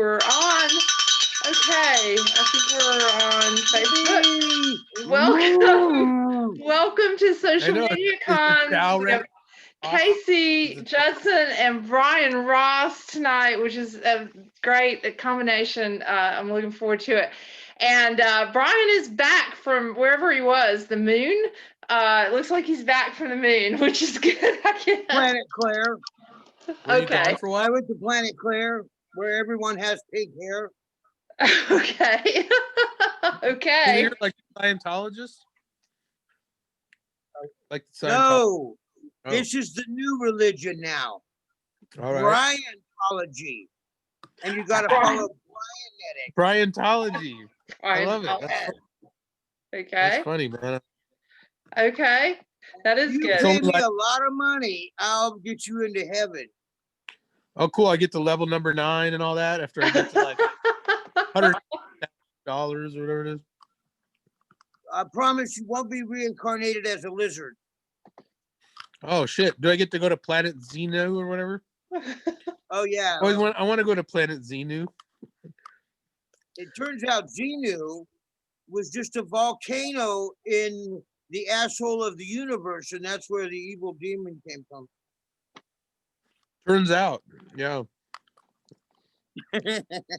we're on. Okay, I think we're on Facebook. Welcome to Social Media Con. We have Casey, Judson, and Bryan Ross tonight, which is a great combination. I'm looking forward to it. And Bryan is back from wherever he was, the moon. It looks like he's back from the moon, which is good. Planet Claire. Okay. For a while? I went to Planet Claire, where everyone has pink hair. Okay. Okay. You're like a Scientologist? Like Scientologist? No, this is the new religion now. All right. Bryanthology. And you got to follow Bryanthology. I love it. Okay. That's funny, man. Okay. That is good. If you pay me a lot of money, I'll get you into heaven. Oh, cool. I get to level number 9 and all that after I get to like $100 or whatever it is. I promise you won't be reincarnated as a lizard. Oh, shit. Do I get to go to Planet Xenu or whatever? Oh, yeah. I want to go to Planet Xenu. It turns out Xenu was just a volcano in the asshole of the universe, and that's where the evil demon came from. Turns out, yeah.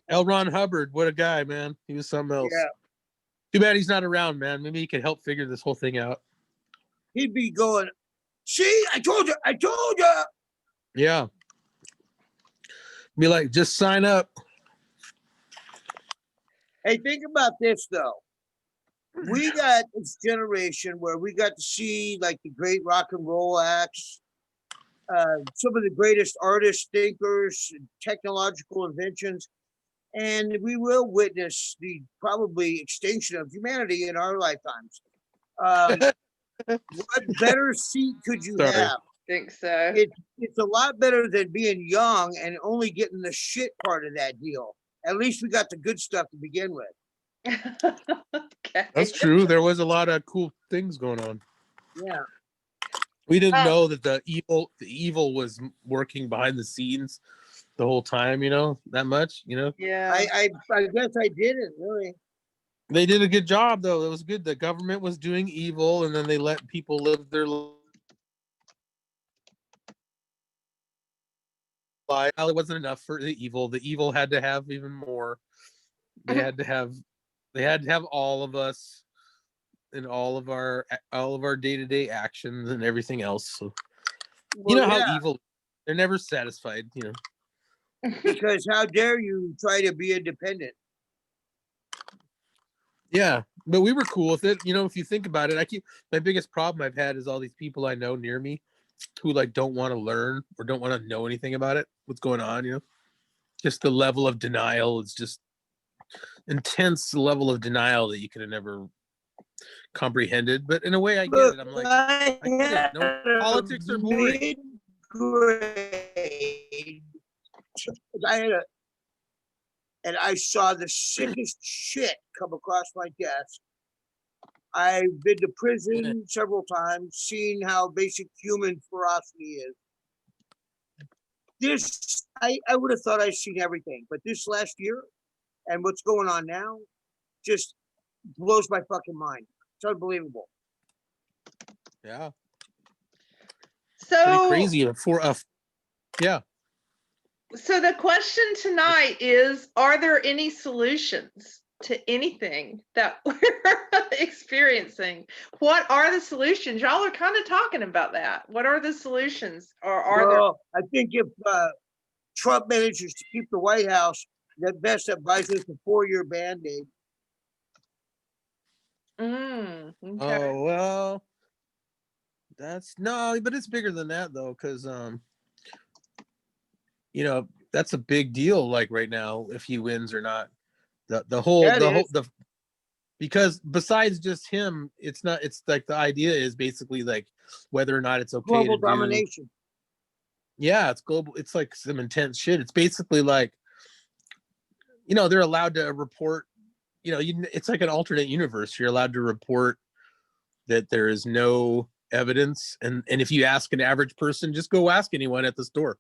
L. Ron Hubbard, what a guy, man. He was something else. Yeah. Too bad he's not around, man. Maybe he could help figure this whole thing out. He'd be going, see, I told you. Yeah. Be like, just sign up. Hey, think about this, though. We got this generation where we got to see like the great rock and roll acts, some of the greatest artists, thinkers, technological inventions, and we will witness the probably extinction of humanity in our lifetimes. What better seat could you have? I think so. It's a lot better than being young and only getting the shit part of that deal. At least we got the good stuff to begin with. Okay. That's true. There was a lot of cool things going on. Yeah. We didn't know that the evil was working behind the scenes the whole time, that much, Yeah. I guess I didn't really. They did a good job, though. It was good. The government was doing evil, and then they let people live their life. It wasn't enough for the evil. The evil had to have even more. They had to have all of us in all of our day-to-day actions and everything else. So, how evil, they're never satisfied, Because how dare you try to be independent? Yeah, but we were cool with it. If you think about it, my biggest problem I've had is all these people I know near me who like don't want to learn or don't want to know anything about it. What's going on, Just the level of denial is just intense level of denial that you could have never comprehended. But in a way, I get it. I'm like, I get it. No, politics are boring. And I saw the sickest shit come across my desk. I've been to prison several times, seeing how basic human ferocity is. This, I would have thought I'd seen everything, but this last year and what's going on now just blows my fucking mind. It's unbelievable. Yeah. So pretty crazy yeah. So the question tonight is, are there any solutions to anything that we're experiencing? What are the solutions? Y'all are kind of talking about that. What are the solutions? Or I think if Trump manages to keep the White House, the best advice is a 4-year Band-Aid. Okay. Oh, well, but it's bigger than that though, because that's a big deal, like right now, if he wins or not. Because besides just him, it's like the idea is basically like whether or not it's okay global domination. Yeah, it's global. It's like some intense shit. It's basically like, they're allowed to report, it's like an alternate universe. You're allowed to report that there is no evidence. And if you ask an average person, just go ask anyone at the store.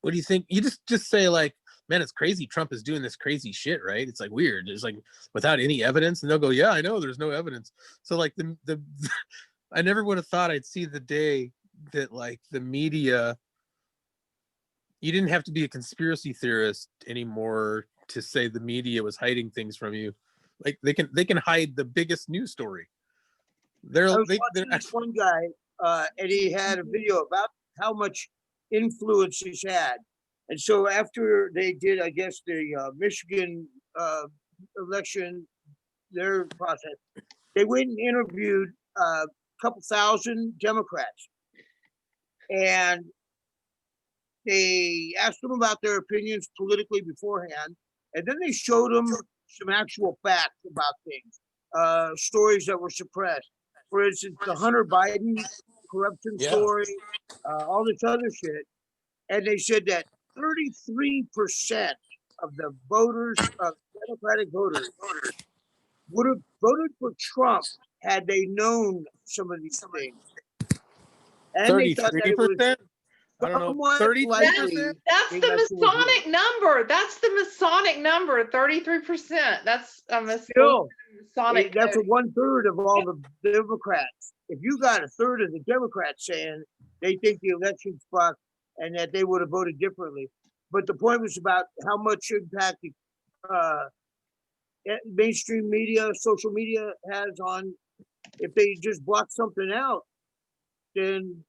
What do you think? You just say like, man, it's crazy. Trump is doing this crazy shit, right? It's like weird. It's like without any evidence, and they'll go, yeah, I know there's no evidence. So like the I never would have thought I'd see the day that like the media, you didn't have to be a conspiracy theorist anymore to say the media was hiding things from you. Like they can hide the biggest news story. I was watching this one guy, and he had a video about how much influence he's had. And so after they did, I guess, the Michigan election, their process, they went and interviewed a couple thousand Democrats. And they asked them about their opinions politically beforehand. And then they showed them some actual facts about things, stories that were suppressed. For instance, the Hunter Biden corruption story, all this other shit. And they said that 33% of the voters, of Democratic voters, would have voted for Trump had they known some of these things. And they thought that it was 33%. I don't know. 33%. That's the Masonic number. That's the Masonic number. 33%. That's a Masonic. That's a 1/3 of all the Democrats. If you got a third of the Democrats saying they think the election's fucked and that they would have voted differently, but the point was about how much impact mainstream media, social media has on. If they just block something out, then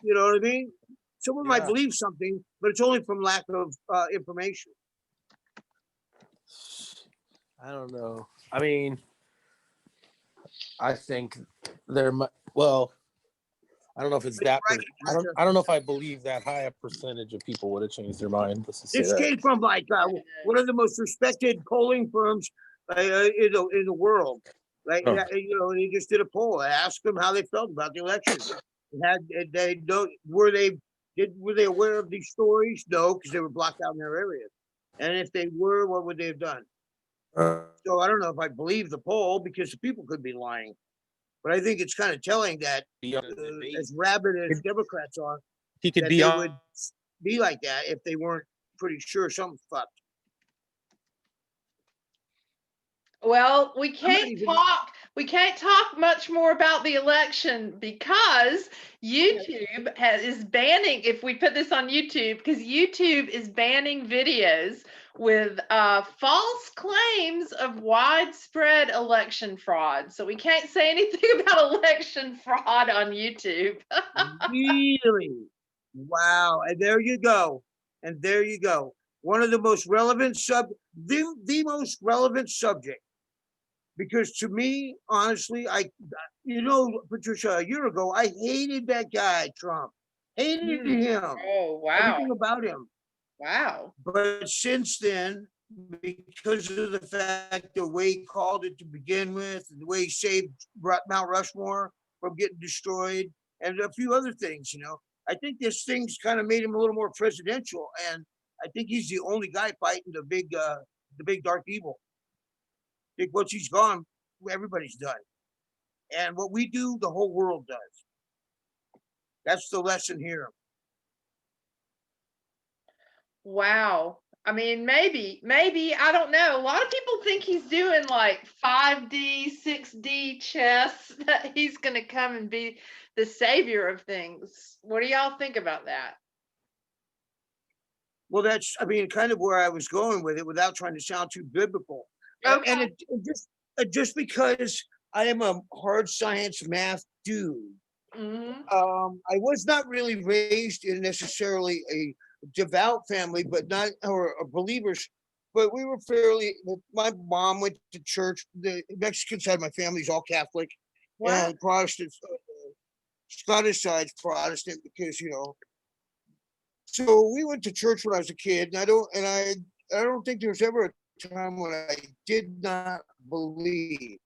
you know what I mean? Someone might believe something, but it's only from lack of information. I don't know. I mean, I think there might, well, I don't know if it's that. Right. I don't know if I believe that high a percentage of people would have changed their mind. This came from like one of the most respected polling firms in the world. Like you know, they just did a poll. I asked them how they felt about the election. Were they aware of these stories? No, because they were blocked out in their areas. And if they were, what would they have done? So I don't know if I believe the poll because the people could be lying. But I think it's kind of telling that as rabid as Democrats are, he could would be like that if they weren't pretty sure something's fucked. Well, we can't talk much more about the election because YouTube is banning, if we put this on YouTube, because YouTube is banning videos with false claims of widespread election fraud. So we can't say anything about election fraud on YouTube. Really? Wow. And there you go. And there you go. One of the most relevant the most relevant subject. Because to me, honestly, Patricia, a year ago, I hated that guy, Trump. Hated him. Oh, wow. Everything about him. Wow. But since then, because of the fact the way he called it to begin with, the way he saved Mount Rushmore from getting destroyed, and a few other things, I think this thing's kind of made him a little more presidential. And I think he's the only guy fighting the big dark evil. I think once he's gone, everybody's done. And what we do, the whole world does. That's the lesson here. Wow. I mean, maybe, I don't know. A lot of people think he's doing like 5D, 6D chess, that he's going to come and be the savior of things. What do y'all think about that? Well, that's, kind of where I was going with it without trying to sound too biblical. Okay. And it just because I am a hard science math dude, I was not really raised in necessarily a devout family, or believers, but we were my mom went to church. The Mexican side of my family is all Catholic. Wow. And Protestants, Scottish side's Protestant because, so we went to church when I was a kid, and I don't think there was ever a time when I did not believe.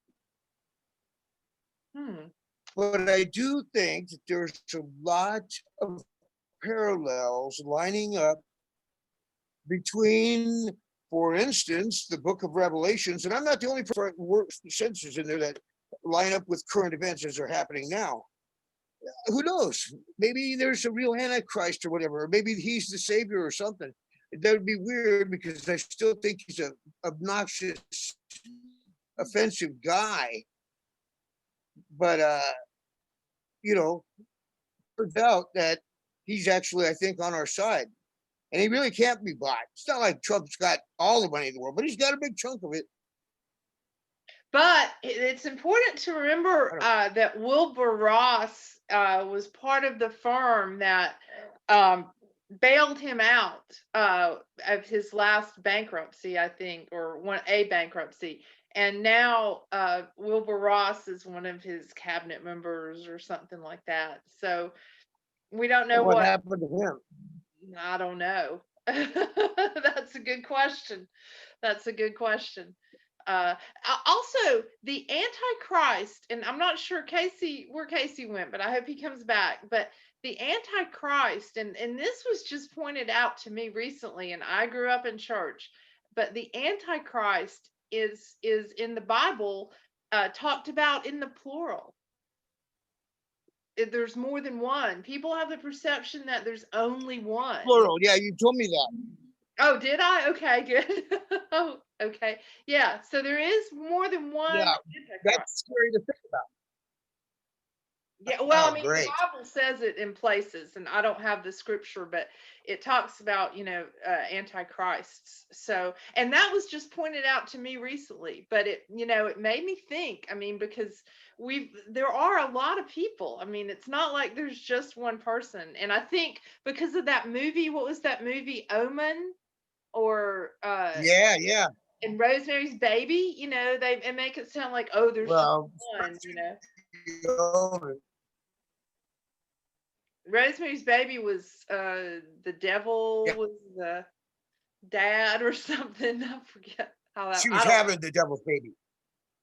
But I do think that there's a lot of parallels lining up between, for instance, the book of Revelations, and I'm not the only sentences in there that line up with current events as they're happening now. Who knows? Maybe there's a real Antichrist or whatever, or maybe he's the savior or something. That would be weird because I still think he's a obnoxious, offensive guy. But you know, turns out that he's actually, I think, on our side. And he really can't be bought. It's not like Trump's got all the money in the world, but he's got a big chunk of it. But it's important to remember that Wilbur Ross was part of the firm that bailed him out of his last bankruptcy, I think, or a bankruptcy. And now Wilbur Ross is one of his cabinet members or something like that. So we don't know what happened to him. I don't know. That's a good question. That's a good question. Also, the Antichrist, and I'm not sure where Casey went, but I hope he comes back. But the Antichrist, and this was just pointed out to me recently, and I grew up in church, but the Antichrist is in the Bible talked about in the plural. There's more than one. People have the perception that there's only one. Plural, yeah, you told me that. Oh, did I? Okay, good. Oh, okay. Yeah, so there is more than one. Yeah, that's scary to think about. Yeah, well, I mean, great. the Bible says it in places, and I don't have the scripture, but it talks about, antichrists. So, and that was just pointed out to me recently, but it made me think, I mean, because there are a lot of people. I mean, it's not like there's just one person. And I think because of that movie, what was that movie, Omen? Or yeah. And Rosemary's Baby, they make it sound like, oh, there's just one, Rosemary's Baby was the devil was the dad or something. I forget how that. She was having the devil's baby.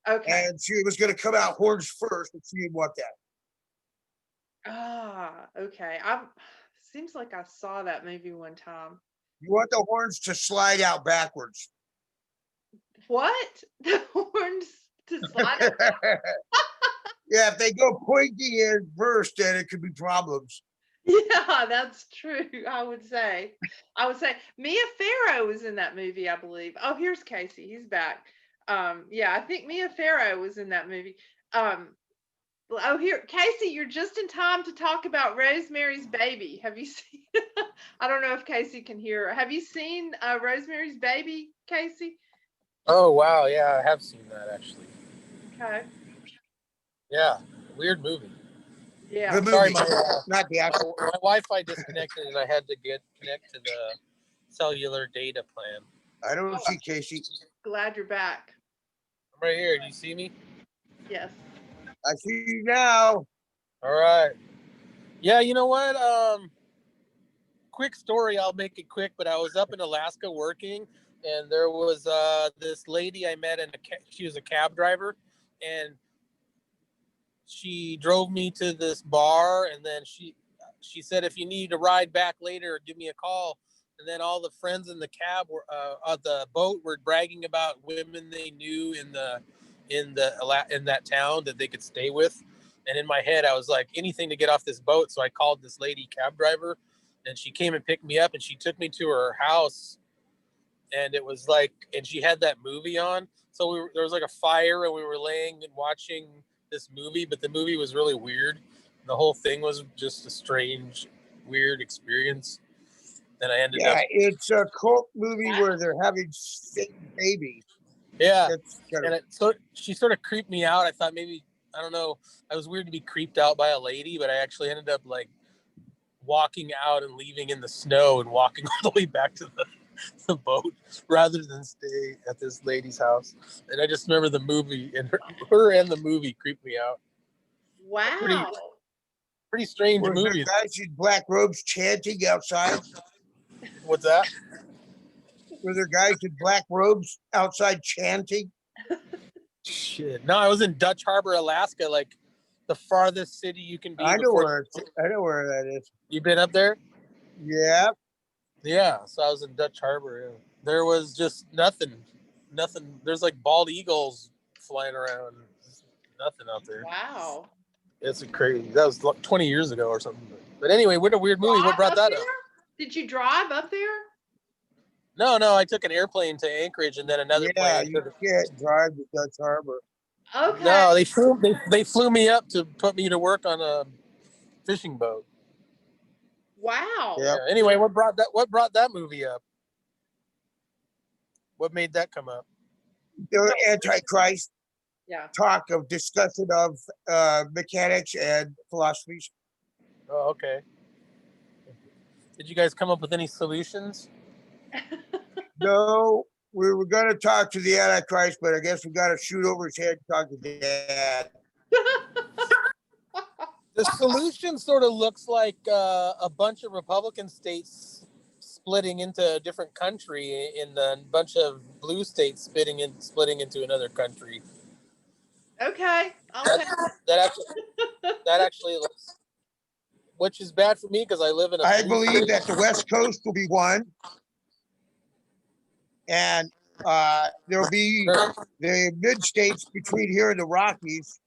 Okay. And she was going to come out horns first, and she didn't want that. Ah, okay. Seems like I saw that movie one time. You want the horns to slide out backwards. What? The horns to slide out backwards? Yeah, if they go pointy in first, then it could be problems. Yeah, that's true. I would say Mia Farrow was in that movie, I believe. Oh, here's Casey. He's back. Yeah, I think Mia Farrow was in that movie. Oh, here, Casey, you're just in time to talk about Rosemary's Baby. Have you seen? I don't know if Casey can hear. Have you seen Rosemary's Baby, Casey? Oh wow, yeah, I have seen that actually. Okay. Yeah, weird movie. Yeah. The movie, sorry, not the actual. My Wi-Fi disconnected, and I had to connect to the cellular data plan. I don't see Casey. Glad you're back. I'm right here. Do you see me? Yes. I see you now. All right. Yeah, you know what? Quick story. I'll make it quick. But I was up in Alaska working, and there was this lady I met, she was a cab driver, and she drove me to this bar, and then she said, if you need a ride back later, give me a call. And then all the friends in the cab were on the boat were bragging about women they knew in that town that they could stay with. And in my head, I was like, anything to get off this boat. So I called this lady cab driver, and she came and picked me up, and she took me to her house. And it was like, and she had that movie on. So there was like a fire, and we were laying and watching this movie, but the movie was really weird. The whole thing was just a strange, weird experience. Then I ended up. Yeah, it's a cult movie where they're having fake babies. Yeah, and she sort of creeped me out. I thought maybe, I don't know, I was weird to be creeped out by a lady, but I actually ended up like walking out and leaving in the snow and walking all the way back to the boat rather than stay at this lady's house. And I just remember the movie, and her and the movie creeped me out. Wow. Pretty strange movie. Guys in black robes chanting outside. What's that? Were there guys in black robes outside chanting? Shit. No, I was in Dutch Harbor, Alaska, like the farthest city you can be. I know where that is. You've been up there? Yeah. Yeah. So I was in Dutch Harbor. Yeah. There was just nothing. There's like bald eagles flying around. Nothing out there. Wow. It's crazy. That was like 20 years ago or something. But anyway, what a weird movie. What brought that up? Did you drive up there? No, I took an airplane to Anchorage and then another Yeah, plane. you can't drive to Dutch Harbor. Okay. No, they flew me up to put me to work on a fishing boat. Wow. Yeah. Anyway, what brought that movie up? What made that come up? The Antichrist Yeah. discussion of mechanics and philosophies. Oh, okay. Did you guys come up with any solutions? No, we were going to talk to the Antichrist, but I guess we got to shoot over his head and talk to Dad. The solution sort of looks like a bunch of Republican states splitting into a different country, and a bunch of blue states splitting into another country. Okay. That actually looks, which is bad for me because I live in a. I believe that the West Coast will be one, and there'll be the mid states between here and the Rockies,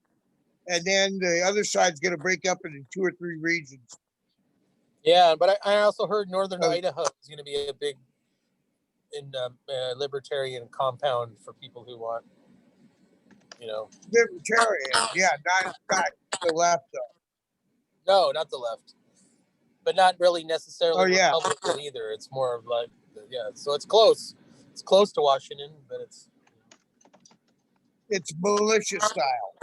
and then the other side's going to break up into 2 or 3 regions. Yeah, but I also heard Northern Idaho is going to be a big libertarian compound for people who want, Libertarian, yeah, not the left though. No, not the left, but not really necessarily Republican either. It's more of like, so it's close. It's close to Washington, but it's militia style.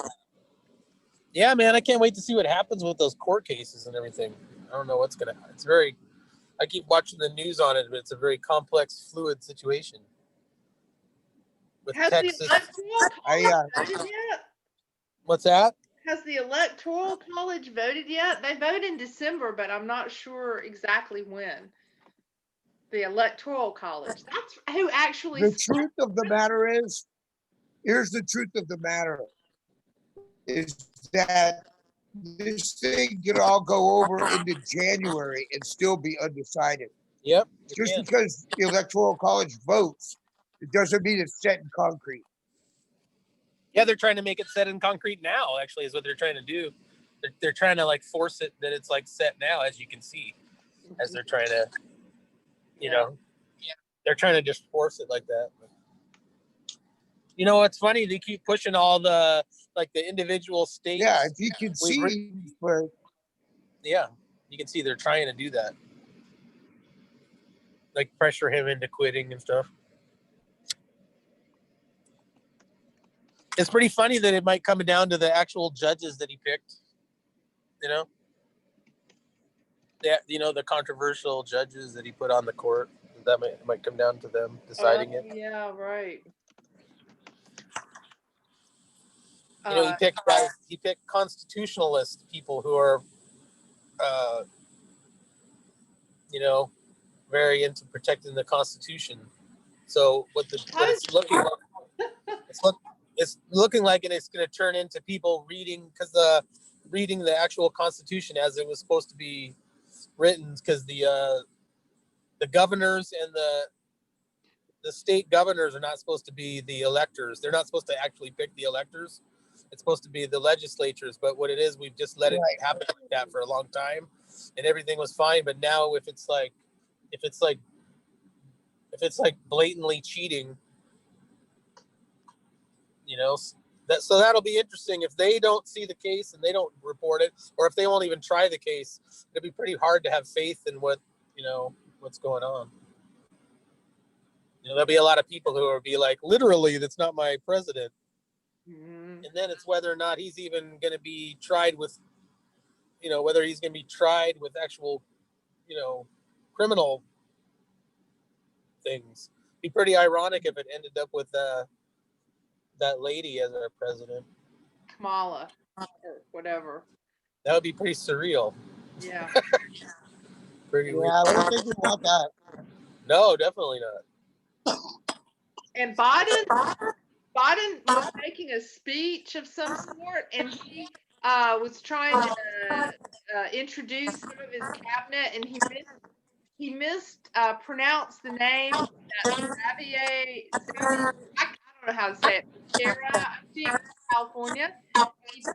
Yeah, man, I can't wait to see what happens with those court cases and everything. I don't know what's gonna. I keep watching the news on it, but it's a very complex, fluid situation. With Has Texas. the Electoral College voted yet? What's that? Has the Electoral College voted yet? They vote in December, but I'm not sure exactly when. The Electoral College. That's who actually. The truth of the matter is, here's the truth of the matter, is that this thing could all go over into January and still be undecided. Yep. Just because the Electoral College votes, it doesn't mean it's set in concrete. Yeah, they're trying to make it set in concrete now, actually, is what they're trying to do. They're trying to like force it that it's like set now, as you can see, as they're trying to, they're trying to just force it like that. You know, what's funny, they keep pushing all the, like the individual states. Yeah, if you can see, but yeah, you can see they're trying to do that. Like pressure him into quitting and stuff. It's pretty funny that it might come down to the actual judges that he picked. The controversial judges that he put on the court. That might come down to them deciding it. Yeah, right. He picked constitutionalist people who are, very into protecting the Constitution. So what it's looking like, it's looking like, and it's going to turn into people reading the actual Constitution as it was supposed to be written, because the governors and the state governors are not supposed to be the electors. They're not supposed to actually pick the electors. It's supposed to be the legislatures. But what it is, we've just let it happen like that for a long time, and everything was fine. But now, if it's like blatantly cheating, so that'll be interesting. If they don't see the case and they don't report it, or if they won't even try the case, it'll be pretty hard to have faith in what's going on. There'll be a lot of people who will be like, literally, that's not my president. Mm-hmm. And then it's whether or not he's even going to be tried with, whether he's going to be tried with actual, criminal things. It'd be pretty ironic if it ended up with that lady as our president. Kamala, or whatever. That would be pretty surreal. Yeah. I don't think we want that. No, definitely not. And Biden was making a speech of some sort, and he was trying to introduce some of his cabinet, and he mispronounced the name that Xavier. I don't know how to say it. Sarah, I'm from California.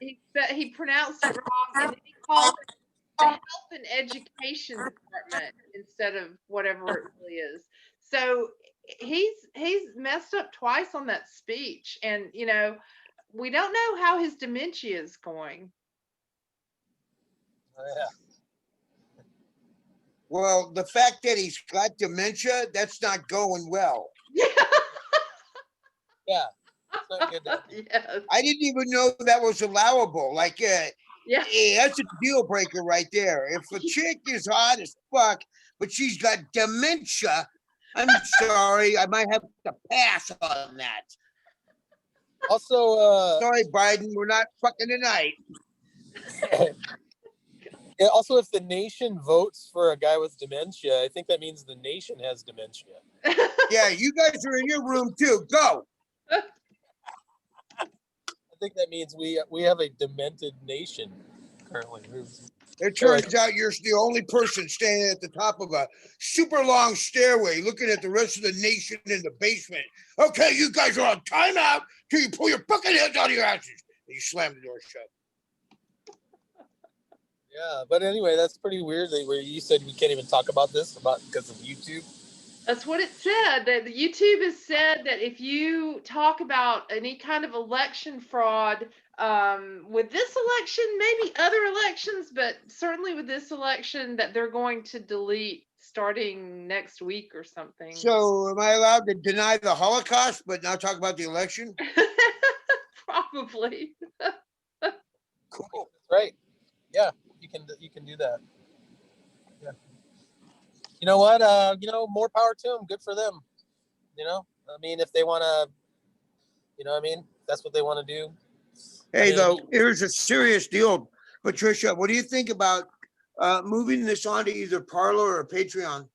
He pronounced it wrong, and then he called it the Health and Education Department instead of whatever it really is. So he's messed up twice on that speech, and you know, we don't know how his dementia is going. Yeah. Well, the fact that he's got dementia, that's not going well. Yeah. It's not good. Yes. I didn't even know that was allowable. Like, Yeah. that's a deal breaker right there. If a chick is hot as fuck, but she's got dementia, I'm sorry, I might have to pass on that. Also, Sorry, Biden, we're not fucking tonight. yeah, also, if the nation votes for a guy with dementia, I think that means the nation has dementia. Yeah, you guys are in your room too. Go. I think that means we have a demented nation currently. It turns out you're the only person standing at the top of a super long stairway looking at the rest of the nation in the basement. Okay, you guys are on timeout till you pull your fucking heads out of your asses. And you slam the door shut. Yeah, but anyway, that's pretty weird where you said we can't even talk about this because of YouTube. That's what it said. That the YouTube has said that if you talk about any kind of election fraud, with this election, maybe other elections, but certainly with this election, that they're going to delete starting next week or something. So am I allowed to deny the Holocaust but not talk about the election? Probably. Cool. That's right. Yeah, you can do that. Yeah. You know what? More power to them. Good for them. You know, I mean, if they want to, you know what I mean? That's what they want to do. Hey, though, here's a serious deal. Patricia, what do you think about moving this on to either Parler or Patreon?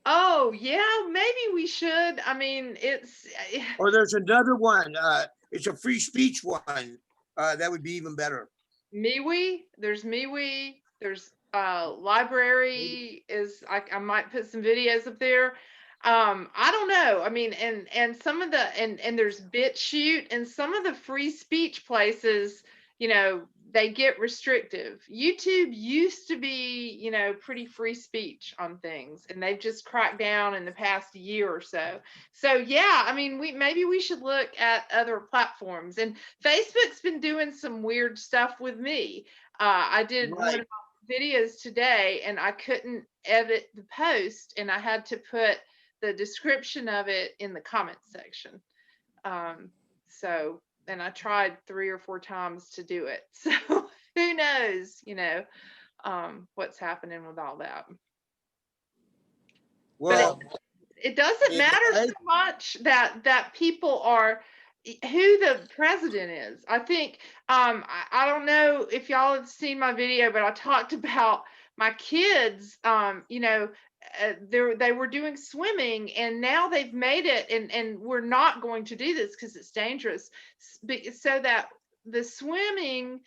Oh, yeah, maybe we should. I mean, it's. Or there's another one. It's a free speech one. That would be even better. There's MeWe, there's library is I might put some videos up there. I don't know. I mean, and some of the and there's BitChute, and some of the free speech places, you know, they get restrictive. YouTube used to be, you know, pretty free speech on things, and they've just cracked down in the past year or so. So yeah, I mean, maybe we should look at other platforms. And Facebook's been doing some weird stuff with me. I did one of my videos today, and I couldn't edit the post, and I had to put the description of it in the comments section. And I tried 3 or 4 times to do it. So who knows, you know, what's happening with all that. Well, but it doesn't matter so much that people are who the president is. I think I don't know if y'all have seen my video, but I talked about my kids. You know, they were doing swimming, and now they've made it, and we're not going to do this because it's dangerous. So that the swim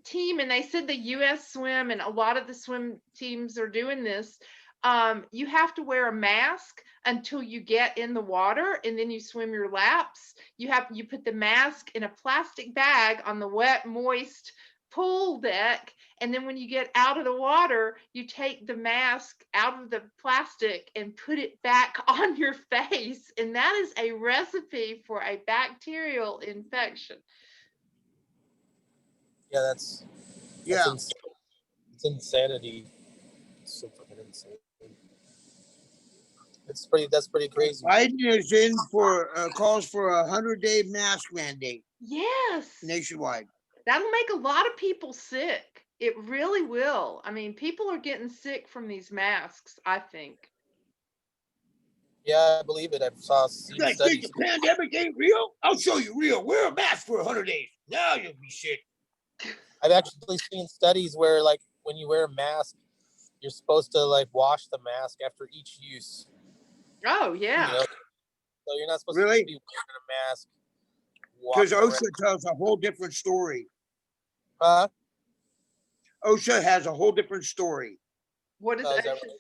team, and they said the U.S. swim and a lot of the swim teams are doing this. You have to wear a mask until you get in the water, and then you swim your laps. You put the mask in a plastic bag on the wet, moist pool deck, and then when you get out of the water, you take the mask out of the plastic and put it back on your face, and that is a recipe for a bacterial infection. Yeah, that's it's insanity. It's so fucking insane. That's pretty crazy. Biden is in for calls for a 100-day mask mandate. Yes, nationwide. That'll make a lot of people sick. It really will. I mean, people are getting sick from these masks, I think. Yeah, I believe it. I've seen you guys studies. think the pandemic ain't real? I'll show you real. Wear a mask for 100 days. Now you'll be sick. I've actually seen studies where, like, when you wear a mask, you're supposed to, like, wash the mask after each use. Oh, yeah. You know? So you're not supposed to be wearing a mask. Because OSHA tells a whole different story. Huh? OSHA has a whole different story. What does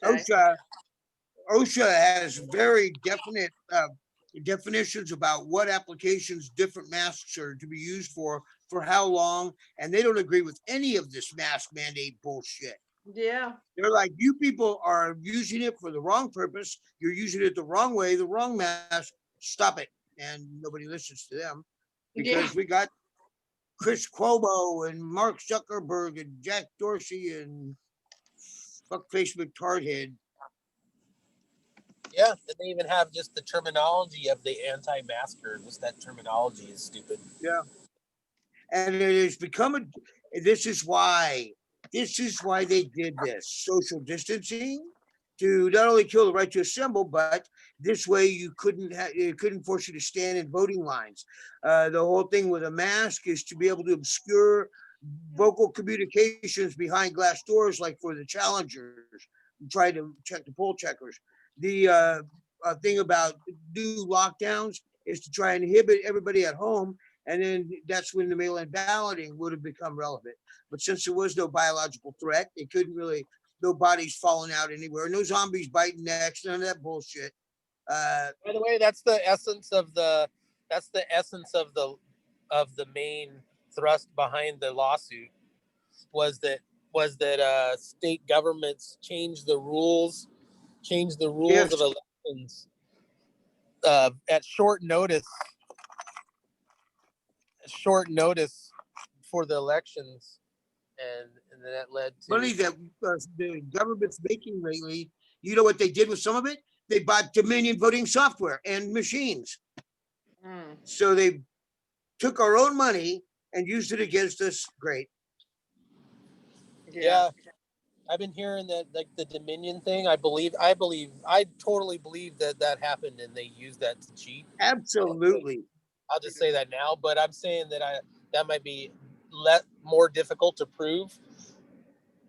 OSHA say? OSHA has very definite definitions about what applications different masks are to be used for how long, and they don't agree with any of this mask mandate bullshit. Yeah. They're like, you people are using it for the wrong purpose. You're using it the wrong way, the wrong mask. Stop it. And nobody listens to them because we got Chris Cuomo and Mark Zuckerberg and Jack Dorsey and fuckface McTardhead. Yeah, and they even have just the terminology of the anti-masker. Just that terminology is stupid. Yeah. And it has become this is why they did this social distancing to not only kill the right to assemble, but this way it couldn't force you to stand in voting lines. The whole thing with a mask is to be able to obscure vocal communications behind glass doors, like for the challengers, try to check the poll checkers. The thing about new lockdowns is to try and inhibit everybody at home. And then that's when the mail-in balloting would have become relevant. But since there was no biological threat, it couldn't really, no bodies falling out anywhere, no zombies biting necks, none of that bullshit. By the way, that's the essence of the main thrust behind the lawsuit was that state governments changed the rules Yes. of elections at short notice for the elections, and then that led to money that the government's making lately. You know what they did with some of it? They bought Dominion voting software and machines. So they took our own money and used it against us. Great. Yeah. I've been hearing that, like the Dominion thing. I totally believe that happened, and they used that to cheat. Absolutely. I'll just say that now, but I'm saying that might be more difficult to prove.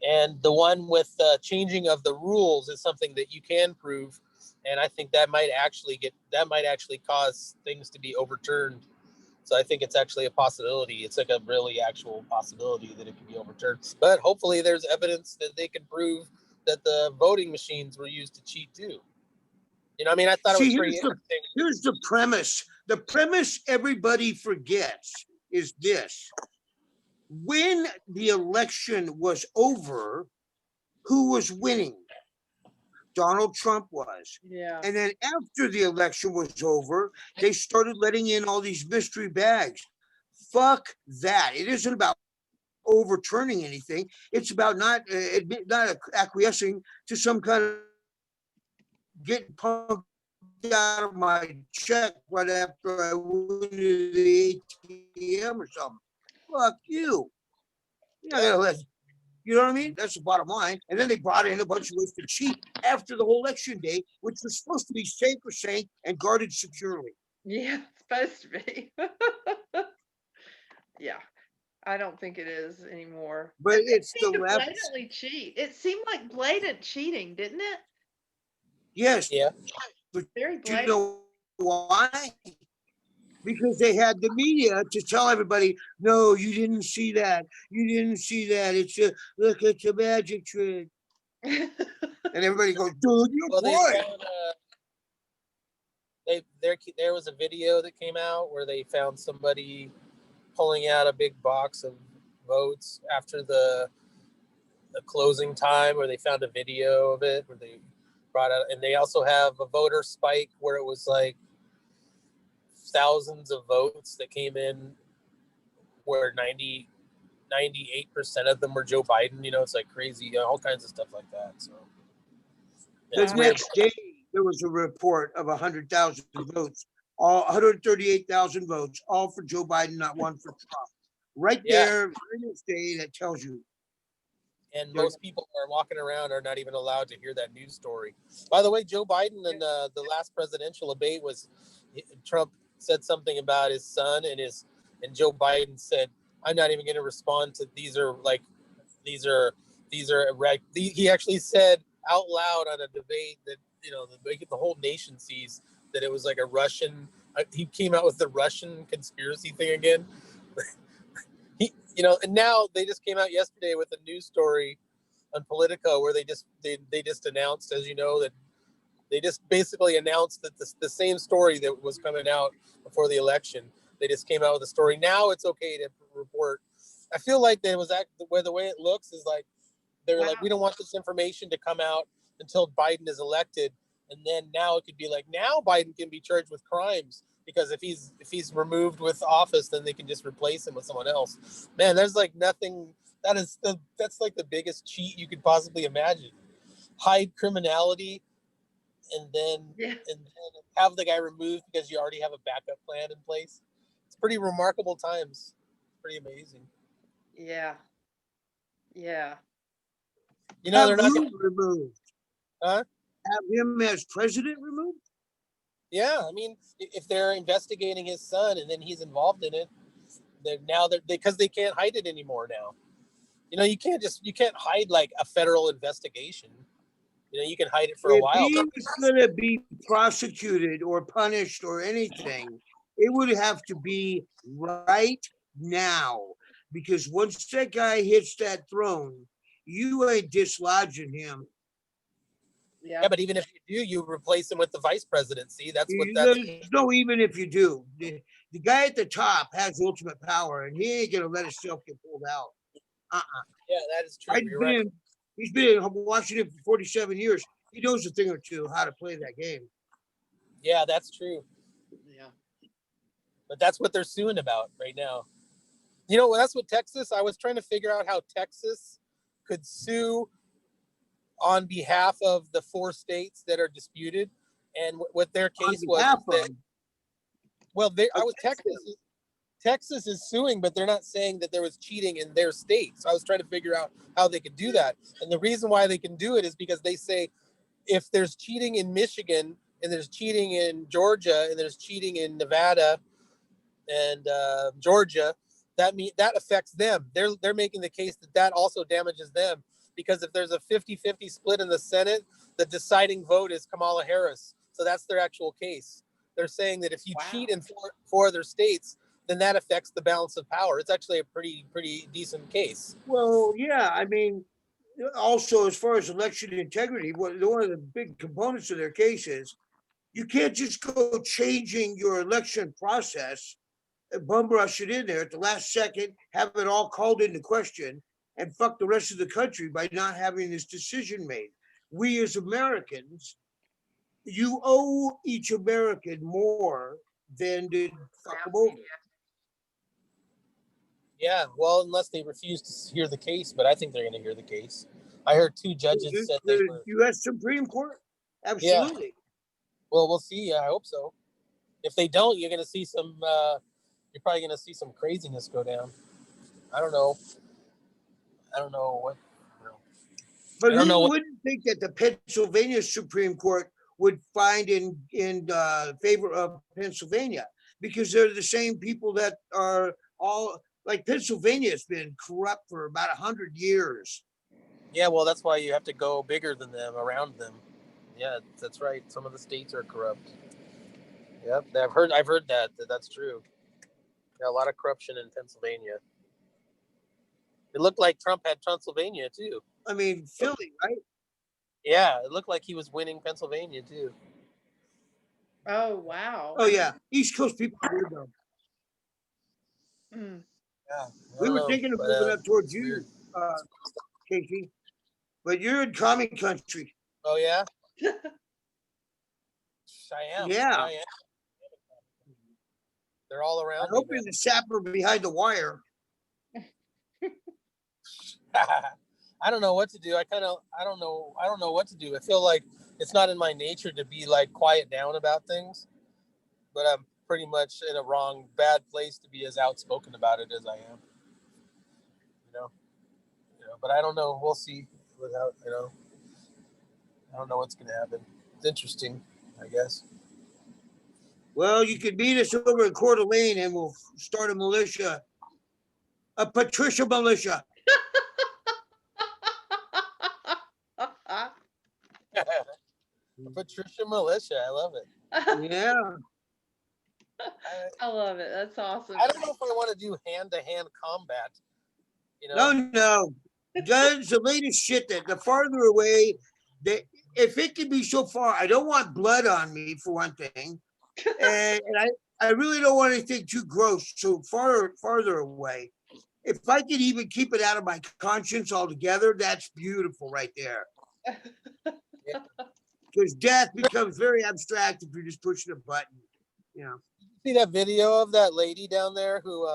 And the one with changing of the rules is something that you can prove, and I think that might actually cause things to be overturned. So I think it's actually a possibility. It's like a really actual possibility that it can be overturned. But hopefully there's evidence that they can prove that the voting machines were used to cheat too. You know, I mean, I thought it was pretty interesting. Here's the premise. The premise everybody forgets is this. When the election was over, who was winning? Donald Trump was. Yeah. And then after the election was over, they started letting in all these mystery bags. Fuck that. It isn't about overturning anything. It's about not acquiescing to some kind of getting pumped out of my check right after I went to the ATM or something. Fuck you. You're not gonna let, you know what I mean? That's the bottom line. And then they brought in a bunch of ways to cheat after the whole election day, which was supposed to be sacrosanct and guarded securely. Yeah, it's supposed to be. Yeah, I don't think it is anymore. But it's the left. Blatantly cheat. It seemed like blatant cheating, didn't it? Yes. Yeah. But very blatant. You know why? Because they had the media to tell everybody, no, you didn't see that. You didn't see that. Look, it's a magic trick. And everybody goes, dude, you're right. There was a video that came out where they found somebody pulling out a big box of votes after the closing time, where they found a video of it where they brought out, and they also have a voter spike where it was like thousands of votes that came in where 98% of them were Joe Biden. You know, it's like crazy, you know, all kinds of stuff like that. So the next day there was a report of 100,000 votes, all 138,000 votes, all for Joe Biden, not one for Trump. Right there, the next day, that tells you. And most people are walking around are not even allowed to hear that news story. By the way, Joe Biden in the last presidential debate Trump said something about his son, and Joe Biden said, "I'm not even going to respond to these are he actually said out loud on a debate that, you know, the whole nation sees that it was like a Russian. He came out with the Russian conspiracy thing again. You know, and now they just came out yesterday with a news story on Politico where they just announced, as you know, that they just basically announced that the same story that was coming out before the election. They just came out with a story. Now it's okay to report. I feel like there was the way it looks is like They're like, we don't want this information to come out until Biden is elected. And then now it could be like, now Biden can be charged with crimes because if he's removed with office, then they can just replace him with someone else. Man, there's like nothing. That's like the biggest cheat you could possibly imagine. Hide criminality and then have the guy removed because you already have a backup plan in place. It's pretty remarkable times. Pretty amazing. Yeah. Yeah. You know, they're not gonna, removed. huh? Have him as president removed? Yeah, I mean, if they're investigating his son and then he's involved in it, because they can't hide it anymore now. You know, you can't hide like a federal investigation. You know, you can hide it for a while. If he was going to be prosecuted or punished or anything, it would have to be right now. Because once that guy hits that throne, you ain't dislodging him. Yeah. Yeah, but even if you do, you replace him with the vice presidency. No, even if you do. The guy at the top has ultimate power, and he ain't going to let himself get pulled out. Yeah, that is true. You're right. He's been in Washington for 47 years. He knows a thing or two how to play that game. Yeah, that's true. Yeah. But that's what they're suing about right now. You know, that's what Texas, I was trying to figure out how Texas could sue on behalf of the 4 states that are disputed. And what their case was, Texas is suing, but they're not saying that there was cheating in their state. So I was trying to figure out how they could do that. And the reason why they can do it is because they say if there's cheating in Michigan and there's cheating in Georgia and there's cheating in Nevada and Georgia, that affects them. They're making the case that also damages them because if there's a 50-50 split in the Senate, the deciding vote is Kamala Harris. So that's their actual case. They're saying that if you cheat in 4 other states, then that affects the balance of power. It's actually a pretty decent case. Well, yeah, I mean, also as far as election integrity, one of the big components of their case is you can't just go changing your election process and bum rush it in there at the last second, have it all called into question, and fuck the rest of the country by not having this decision made. We as Americans, you owe each American more than to fuck them over. Yeah, well, unless they refuse to hear the case, but I think they're going to hear the case. I heard 2 judges said they were. U.S. Supreme Court? Absolutely. Yeah. Well, we'll see. I hope so. If they don't, you're going to see some. You're probably going to see some craziness go down. I don't know what. But who wouldn't think that the Pennsylvania Supreme Court would find in favor of Pennsylvania? Because they're the same people that are all. Like Pennsylvania has been corrupt for about 100 years. Yeah, well, that's why you have to go bigger than them, around them. Yeah, that's right. Some of the states are corrupt. Yep, I've heard that's true. Yeah, a lot of corruption in Pennsylvania. It looked like Trump had Pennsylvania too. I mean, Philly, right? Yeah, it looked like he was winning Pennsylvania too. Oh, wow. Oh yeah, East Coast people are weird though. Yeah, we were thinking of moving up towards you, Casey, but you're in common country. Oh yeah, I am. Yeah, I am. They're all around. I hope you're the sapper behind the wire. I don't know what to do. I don't know what to do. I feel like it's not in my nature to be like quiet down about things, but I'm pretty much in a bad place to be as outspoken about it as I am. You know, but I don't know. We'll see. I don't know what's going to happen. It's interesting, I guess. Well, you could meet us over in Coeur d'Alene and we'll start a militia, a Patricia militia. Patricia militia. I love it. Yeah. I love it. That's awesome. I don't know if I want to do hand-to-hand combat. You know? No. Guns, the latest shit that the farther away, if it can be so far, I don't want blood on me for one thing. and I really don't want anything too gross, so farther away. if I could even keep it out of my conscience altogether, that's beautiful right there. Because death becomes very abstract if you're just pushing a button. You know. See that video of that lady down there who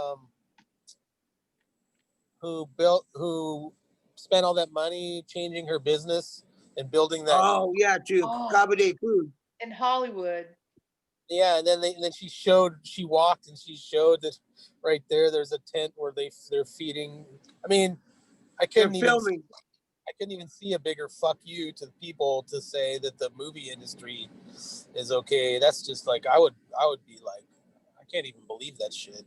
spent all that money changing her business and building that. Oh yeah, to accommodate food. In Hollywood. Yeah, and then she walked and she showed that right there. There's a tent where they're feeding. I mean, I couldn't even see a bigger fuck you to the people to say that the movie industry is okay. That's just like I would be like, I can't even believe that shit.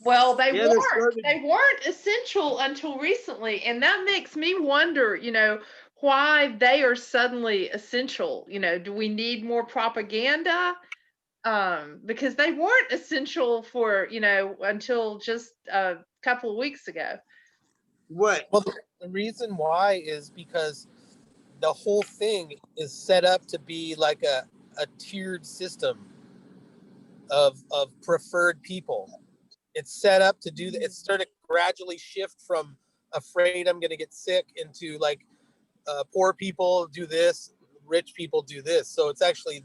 Well, they weren't essential until recently, and that makes me wonder, why they are suddenly essential. Do we need more propaganda? Because they weren't essential for, until just a couple of weeks ago. What? Well, the reason why is because the whole thing is set up to be like a tiered system of preferred people. It's set up to do that. It's starting to gradually shift from afraid I'm going to get sick into like poor people do this, rich people do this. So it's actually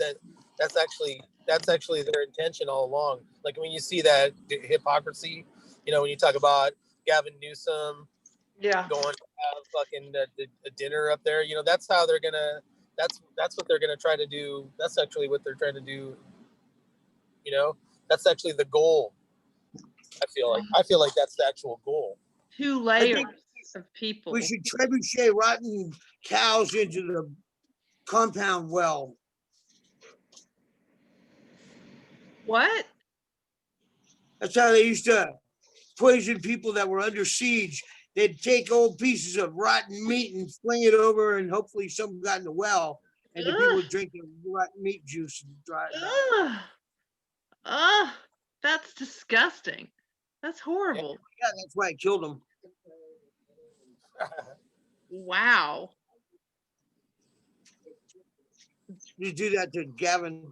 that's actually their intention all along. Like when you see that hypocrisy, when you talk about Gavin Newsom, going to have fucking a dinner up there, that's how they're gonna. That's what they're gonna try to do. That's actually what they're trying to do. That's actually the goal. I feel like that's the actual goal. 2 layers of people. We should trebuchet rotten cows into the compound well. What? That's how they used to poison people that were under siege. They'd take old pieces of rotten meat and fling it over, and hopefully some got in the well, and the people would drink the rotten meat juice and dry it out. That's disgusting. That's horrible. Yeah, that's why I killed them. Wow. You do that to Gavin.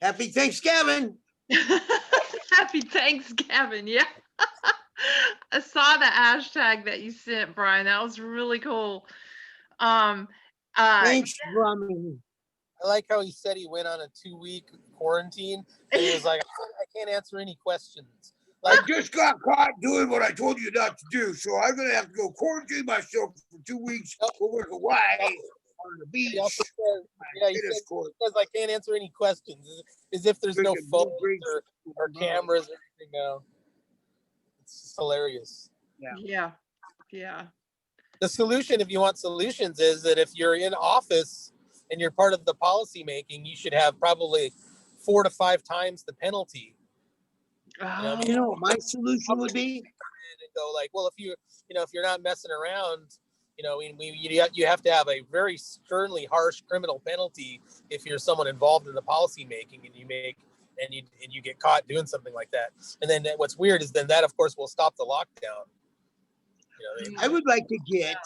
Happy Thanksgiving. Happy Thanksgiving. Yeah. I saw the hashtag that you sent, Brian. That was really cool. Thanks, Brahmin. I like how he said he went on a 2-week quarantine and he was like, I can't answer any questions. Like, I just got caught doing what I told you not to do, so I'm gonna have to go quarantine myself for 2 weeks over in Hawaii on the beach. He says I can't answer any questions, as if there's no phones or cameras or anything now. It's hilarious. Yeah. The solution, if you want solutions, is that if you're in office and you're part of the policy making, you should have probably 4 to 5 times the penalty. You know what my solution would be? And go like, well, if you're not messing around, you have to have a very sternly harsh criminal penalty if you're someone involved in the policy making and you get caught doing something like that. And then what's weird is then that of course will stop the lockdown. I would like to get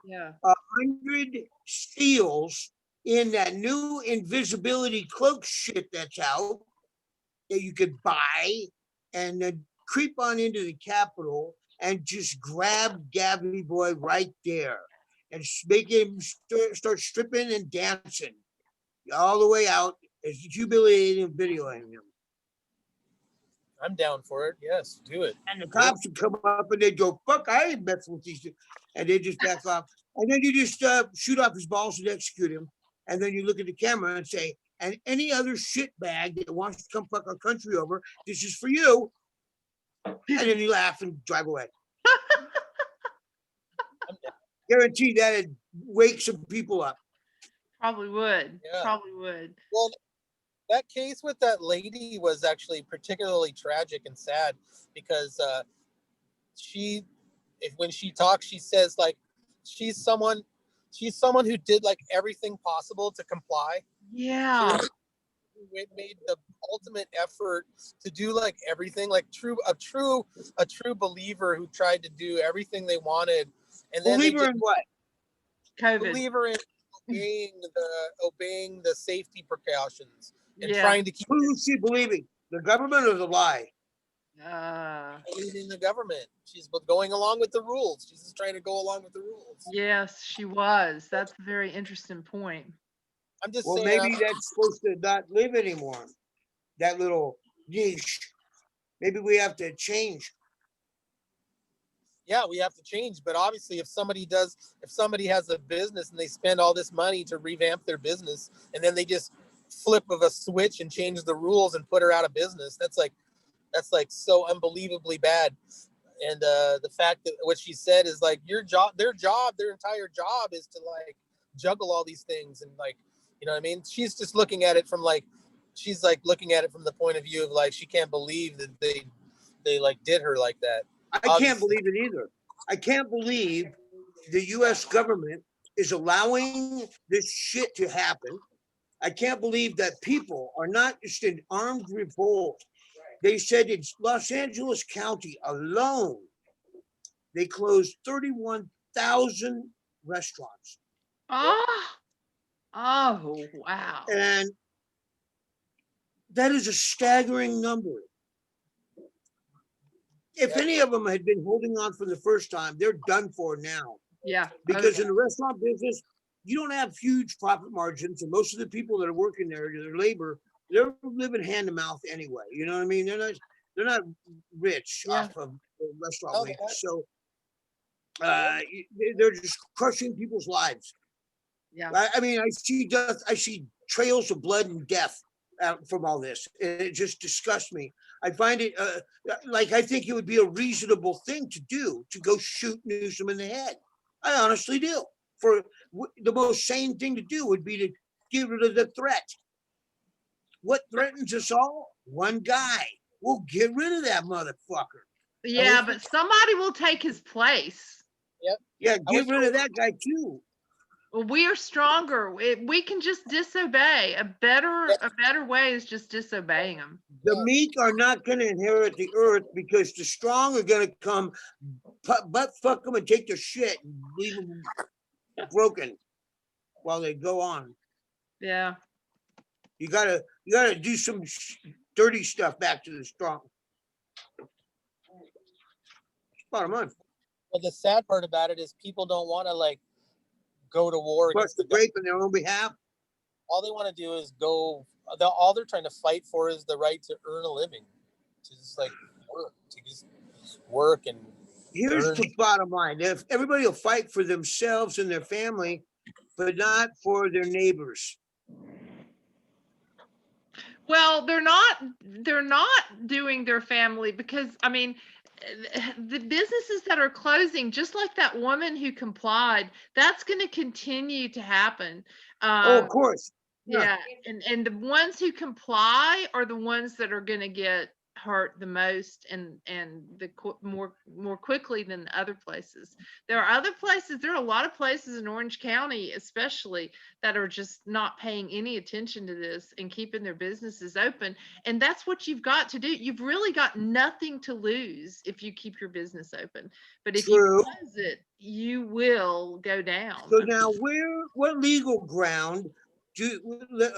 100 SEALs in that new invisibility cloak shit that's out that you could buy, and then creep on into the Capitol and just grab Gabby Boy right there and make him start stripping and dancing all the way out as humiliating and videoing him. I'm down for it. Yes, do it. And the cops would come up and they'd go, fuck, I ain't messing with these two. And they just back off. And then you just shoot off his balls and execute him. And then you look at the camera and say, and any other shitbag that wants to come fuck our country over, this is for you. And then you laugh and drive away. Guarantee that it'd wake some people up. Probably would. Yeah. Probably would. Well, that case with that lady was actually particularly tragic and sad because when she talks, she says like she's someone who did like everything possible to comply. Yeah. She made the ultimate effort to do like everything, like a true believer who tried to do everything they wanted. And then believer in what? COVID. Believer in obeying the safety precautions and trying to keep. Who is she believing? The government or the lie? Leading the government. She's going along with the rules. She's just trying to go along with the rules. Yes, she was. That's a very interesting point. I'm just Well, saying. maybe that's supposed to not live anymore. That little niche. Maybe we have to change. Yeah, we have to change. But obviously, if somebody has a business and they spend all this money to revamp their business, and then they just flip of a switch and change the rules and put her out of business, that's like so unbelievably bad. And the fact that what she said is like their entire job is to like juggle all these things, and like, you know what I mean? She's just looking at it from looking at it from the point of view of like she can't believe that they like did her like that. I can't believe it either. I can't believe the US government is allowing this shit to happen. I can't believe that people are not just in armed revolt. They said in Los Angeles County alone, they closed 31,000 restaurants. Oh, wow. And that is a staggering number. If any of them had been holding on from the first time, they're done for now. Yeah. Because in the restaurant business, you don't have huge profit margins, and most of the people that are working there, their labor, they're living hand to mouth anyway. You know what I mean? They're not rich off of restaurant wages. So they're just crushing people's lives. Yeah. I mean, I see trails of blood and death from all this. It just disgusts me. I find it I think it would be a reasonable thing to do to go shoot Newsom in the head. I honestly do. For the most sane thing to do would be to get rid of the threat. What threatens us all? One guy. We'll get rid of that motherfucker. Yeah, but somebody will take his place. Yep. Yeah, get rid of that guy too. Well, we are stronger. We can just disobey. A better way is just disobeying them. The meek are not going to inherit the earth because the strong are going to come, butt fuck them and take their shit and leave them broken while they go on. Yeah. You gotta do some dirty stuff back to the strong. Bottom line. Well, the sad part about it is people don't want to like go to war against the rape on their own behalf. All they want to do is go. All they're trying to fight for is the right to earn a living, to just like work and. Here's the bottom line: if everybody will fight for themselves and their family, but not for their neighbors. Well, they're not doing their family because, I mean, the businesses that are closing, just like that woman who complied, that's going to continue to happen. Of course. Yeah. And the ones who comply are the ones that are going to get hurt the most and the more quickly than the other places. There are a lot of places in Orange County especially that are just not paying any attention to this and keeping their businesses open, and that's what you've got to do. You've really got nothing to lose if you keep your business open, but if you close it, you will go down. So now what legal ground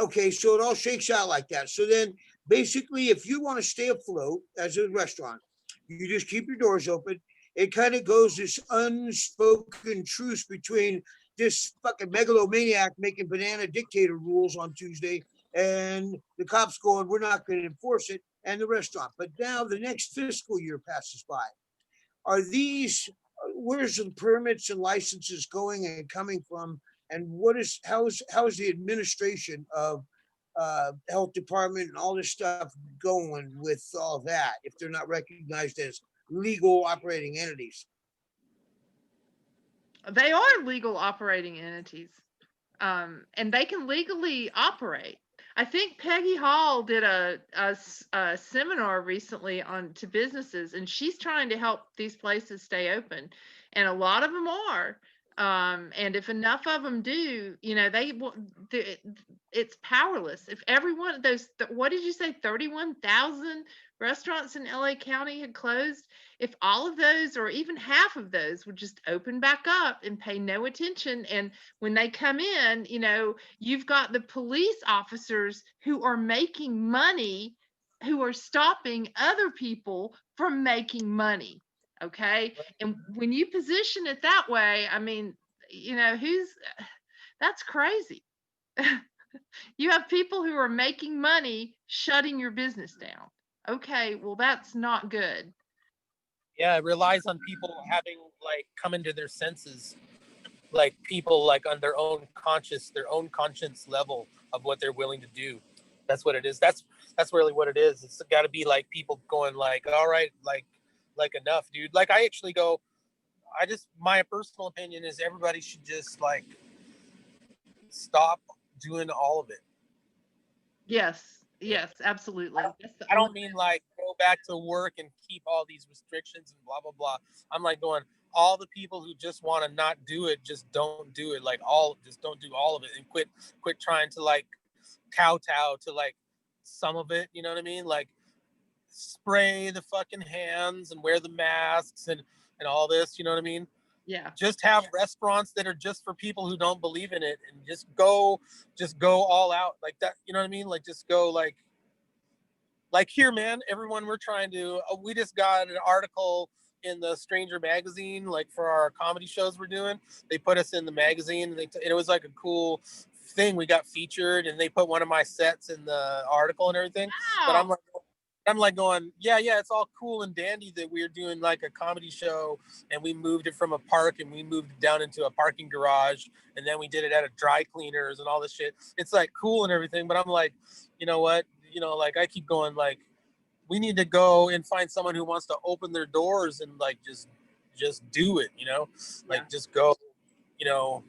okay, so it all shakes out like that. So then basically, if you want to stay afloat as a restaurant, you just keep your doors open. It kind of goes this unspoken truce between this fucking megalomaniac making banana dictator rules on Tuesday and the cops going, we're not going to enforce it, and the restaurant. But now the next fiscal year passes by. Where's the permits and licenses going and coming from? And how is the administration of health department and all this stuff going with all that if they're not recognized as legal operating entities? They are legal operating entities, and they can legally operate. I think Peggy Hall did a seminar recently to businesses, and she's trying to help these places stay open, and a lot of them are. And if enough of them do, it's powerless. If every one of those, what did you say, 31,000 restaurants in LA County had closed? If all of those, or even half of those, would just open back up and pay no attention, and when they come in, you've got the police officers who are making money who are stopping other people from making money. Okay. And when you position it that way, I mean, you know, that's crazy. You have people who are making money shutting your business down. Okay, well, that's not good. Yeah, it relies on people having like come into their senses, like people like on their own conscience level of what they're willing to do. That's what it is. That's really what it is. It's got to be like people going like, all right, like enough, dude. Like I actually go, my personal opinion is everybody should just like stop doing all of it. Yes, absolutely. I don't mean like go back to work and keep all these restrictions and blah blah blah. I'm like going, all the people who just want to not do it, just don't do it. Like just don't do all of it and quit trying to like kowtow to like some of it. You know what I mean? Like spray the fucking hands and wear the masks and all this. You know what I mean? Yeah. Just have restaurants that are just for people who don't believe in it, and just go all out like that. You know what I mean? Like just go like here, man. Everyone, we just got an article in the Stranger magazine, like for our comedy shows we're doing. They put us in the magazine, and it was like a cool thing. We got featured, and they put one of my sets in the article and everything. Wow. But I'm like going, yeah, it's all cool and dandy that we're doing like a comedy show, and we moved it from a park and we moved it down into a parking garage, and then we did it at a dry cleaners and all this shit. It's like cool and everything, but I'm like, you know what? You know, like I keep going like, we need to go and find someone who wants to open their doors and like just do it, you know? Like just go, you know.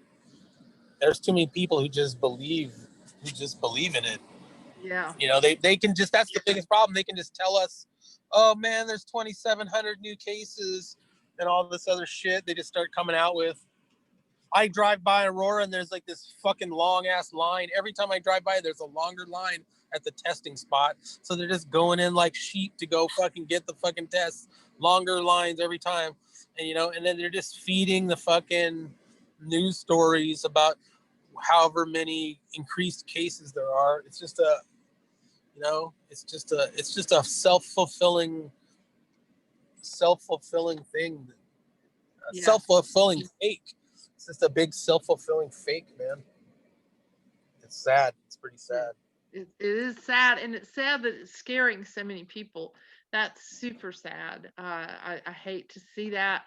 There's too many people who just believe in it. Yeah. You know, they can just, that's the biggest problem. They can just tell us, oh man, there's 2,700 new cases and all this other shit. They just start coming out with. I drive by Aurora and there's like this fucking long ass line. Every time I drive by, there's a longer line at the testing spot. So they're just going in like sheep to go fucking get the fucking tests. Longer lines every time. And, you know, and then they're just feeding the fucking news stories about however many increased cases there are. It's just a, you know, it's just a self-fulfilling thing, self-fulfilling fake. It's just a big self-fulfilling fake, man. It's sad. It's pretty sad. It is sad, and it's sad that it's scaring so many people. That's super sad. I hate to see that.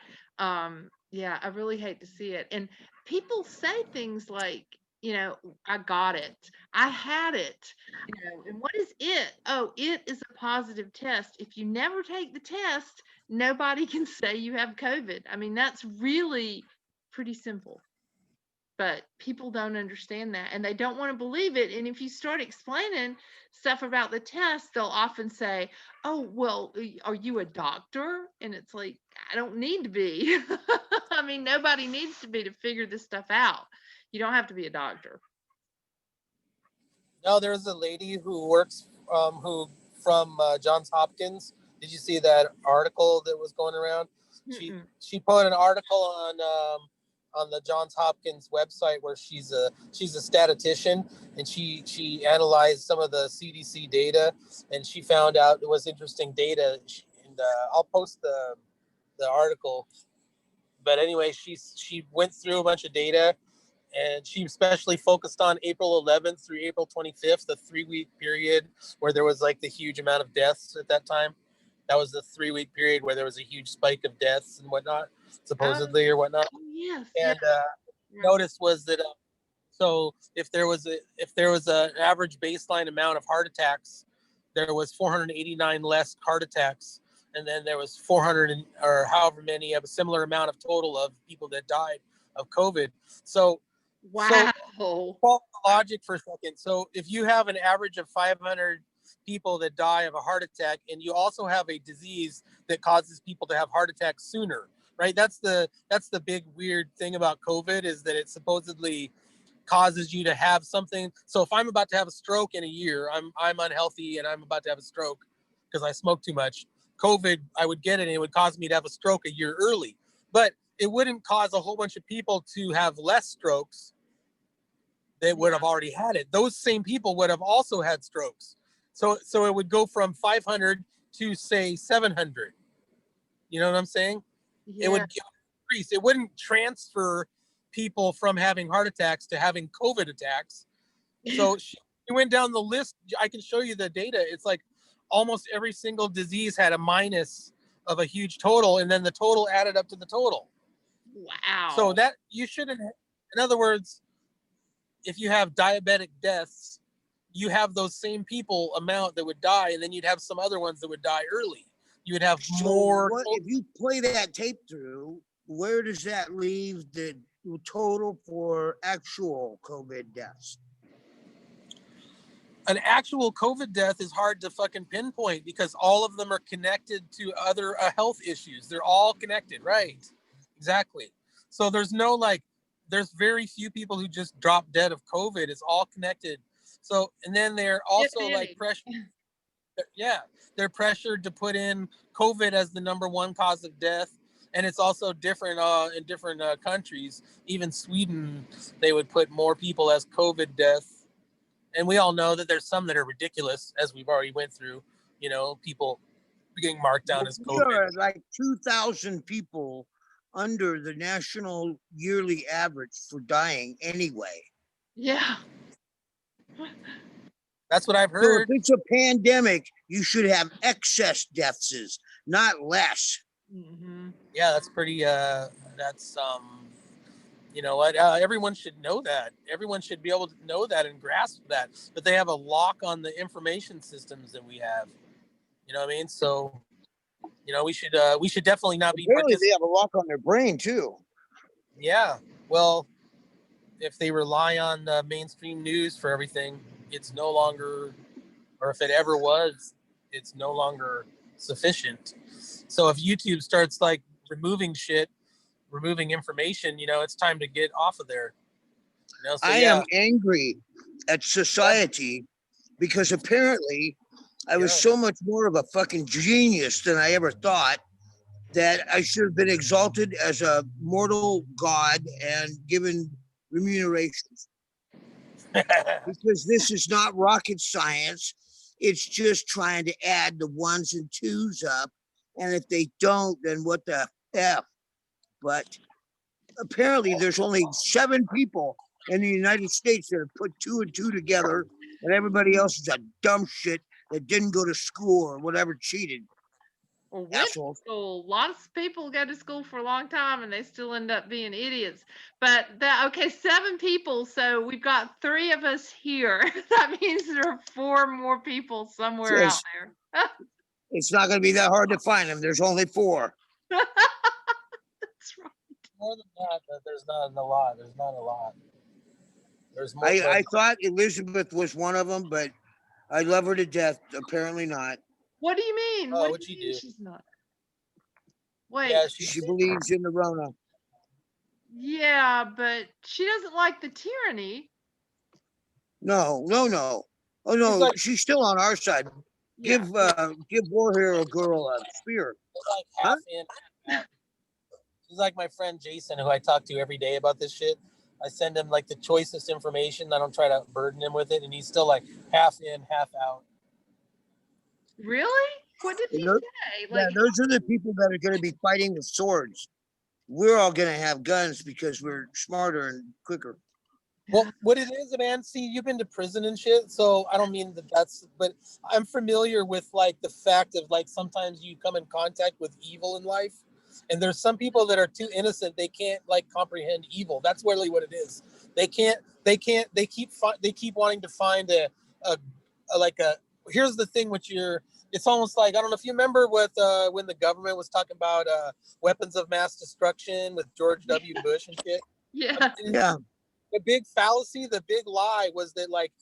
Yeah, I really hate to see it. And people say things like, you know, I got it, I had it, you know, and what is it? Oh, it is a positive test. If you never take the test, nobody can say you have COVID. I mean, that's really pretty simple. But people don't understand that, and they don't want to believe it. And if you start explaining stuff about the test, they'll often say, oh, well, are you a doctor? And it's like, I don't need to be. I mean, nobody needs to be to figure this stuff out. You don't have to be a doctor. No, there's a lady who works from Johns Hopkins. Did you see that article that was going around? She put an article on the Johns Hopkins website where she's a statistician, and she analyzed some of the CDC data, and she found out it was interesting data. And I'll post the article. But anyway, she went through a bunch of data, and she especially focused on April 11th through April 25th, the 3-week period where there was like the huge amount of deaths at that time. That was the 3-week period where there was a huge spike of deaths and whatnot, supposedly, or whatnot. Yes. And notice was that so if there was an average baseline amount of heart attacks, there was 489 less heart attacks, and then there was 400 or however many of a similar amount of total of people that died of COVID. So wow. So follow the logic for a second. So if you have an average of 500 people that die of a heart attack, and you also have a disease that causes people to have heart attacks sooner, right? That's the big weird thing about COVID, is that it supposedly causes you to have something. So if I'm about to have a stroke in a year, I'm unhealthy and I'm about to have a stroke because I smoke too much. COVID, I would get it and it would cause me to have a stroke a year early, but it wouldn't cause a whole bunch of people to have less strokes that would have already had it. Those same people would have also had strokes. So it would go from 500 to say 700. You know what I'm saying? Yeah. It would increase. It wouldn't transfer people from having heart attacks to having COVID attacks. So she went down the list. I can show you the data. It's like almost every single disease had a minus of a huge total, and then the total added up to the total. Wow. So that you shouldn't. In other words, if you have diabetic deaths, you have those same people amount that would die, and then you'd have some other ones that would die early. You would have more. If you play that tape through, where does that leave the total for actual COVID deaths? An actual COVID death is hard to fucking pinpoint because all of them are connected to other health issues. They're all connected, right? Exactly. So there's no like, there's very few people who just drop dead of COVID. It's all connected. So, and then they're also like pressured. Yeah, they're pressured to put in COVID as the number one cause of death. And it's also different in different countries. Even Sweden, they would put more people as COVID death. And we all know that there's some that are ridiculous, as we've already went through, you know, people getting marked down as COVID. There are like 2,000 people under the national yearly average for dying anyway. Yeah. That's what I've So heard. if it's a pandemic, you should have excess deaths, not less. Mm-hmm. Yeah, that's pretty, you know what? Everyone should know that. Everyone should be able to know that and grasp that. But they have a lock on the information systems that we have. You know what I mean? So, you know, we should definitely not be. Apparently, they have a lock on their brain too. Yeah. Well, if they rely on mainstream news for everything, it's no longer, or if it ever was, it's no longer sufficient. So if YouTube starts like removing information, you know, it's time to get off of there. You know, so, I am angry at society because apparently I was so much more of a fucking genius than I ever thought that I should have been exalted as a mortal god and given remunerations. Because this is not rocket science. It's just trying to add the ones and twos up. And if they don't, then what the F? But apparently there's only 7 people in the United States that have put 2 and 2 together, and everybody else is a dumb shit that didn't go to school or whatever, cheated. Or went to school. Lots of people go to school for a long time and they still end up being idiots. But okay, 7 people. So we've got 3 of us here. That means there are 4 more people somewhere out there. It's not going to be that hard to find them. There's only 4. That's right. More than that, but there's not a lot. There's not a lot. There's more. I thought Elizabeth was one of them, but I love her to death. Apparently not. What do you mean? Oh, what do you mean do? She's not. Wait. Yeah, she believes in the Rona. Yeah, but she doesn't like the tyranny. No. Oh no, she's still on our side. Yeah. Give Warhair a girl a spear. Like half in. She's like my friend Jason, who I talk to every day about this shit. I send him like the choicest information. I don't try to burden him with it, and he's still like half in, half out. Really? What did he say? Yeah, those are the people that are going to be fighting with swords. We're all going to have guns because we're smarter and quicker. Well, what it is, man, see, you've been to prison and shit, so I don't mean but I'm familiar with like the fact of like sometimes you come in contact with evil in life, and there's some people that are too innocent, they can't like comprehend evil. That's really what it is. They keep wanting to find here's the thing with it's almost like, I don't know if you remember when the government was talking about weapons of mass destruction with George W. Bush and shit. Yeah. Yeah. The big fallacy, the big lie was that like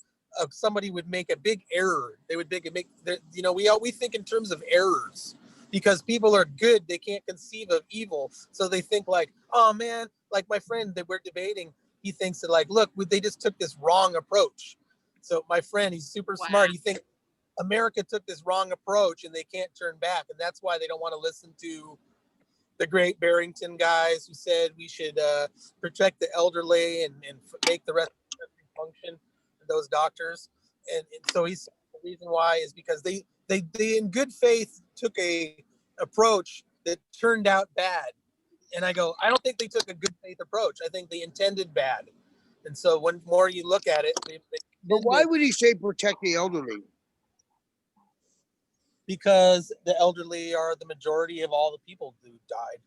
somebody would make a big error. They would we think in terms of errors because people are good. They can't conceive of evil. So they think like, oh man, like my friend that we're debating, he thinks that like, look, they just took this wrong approach. So my friend, he's super smart. He thinks America took this wrong approach and they can't turn back. And that's why they don't want to listen to the great Barrington guys who said we should protect the elderly and make the rest of the country function, those doctors. And so he's reason why is because they in good faith took a approach that turned out bad. And I go, I don't think they took a good faith approach. I think they intended bad. And so when more you look at it, But why would he say protect the elderly? Because the elderly are the majority of all the people who died.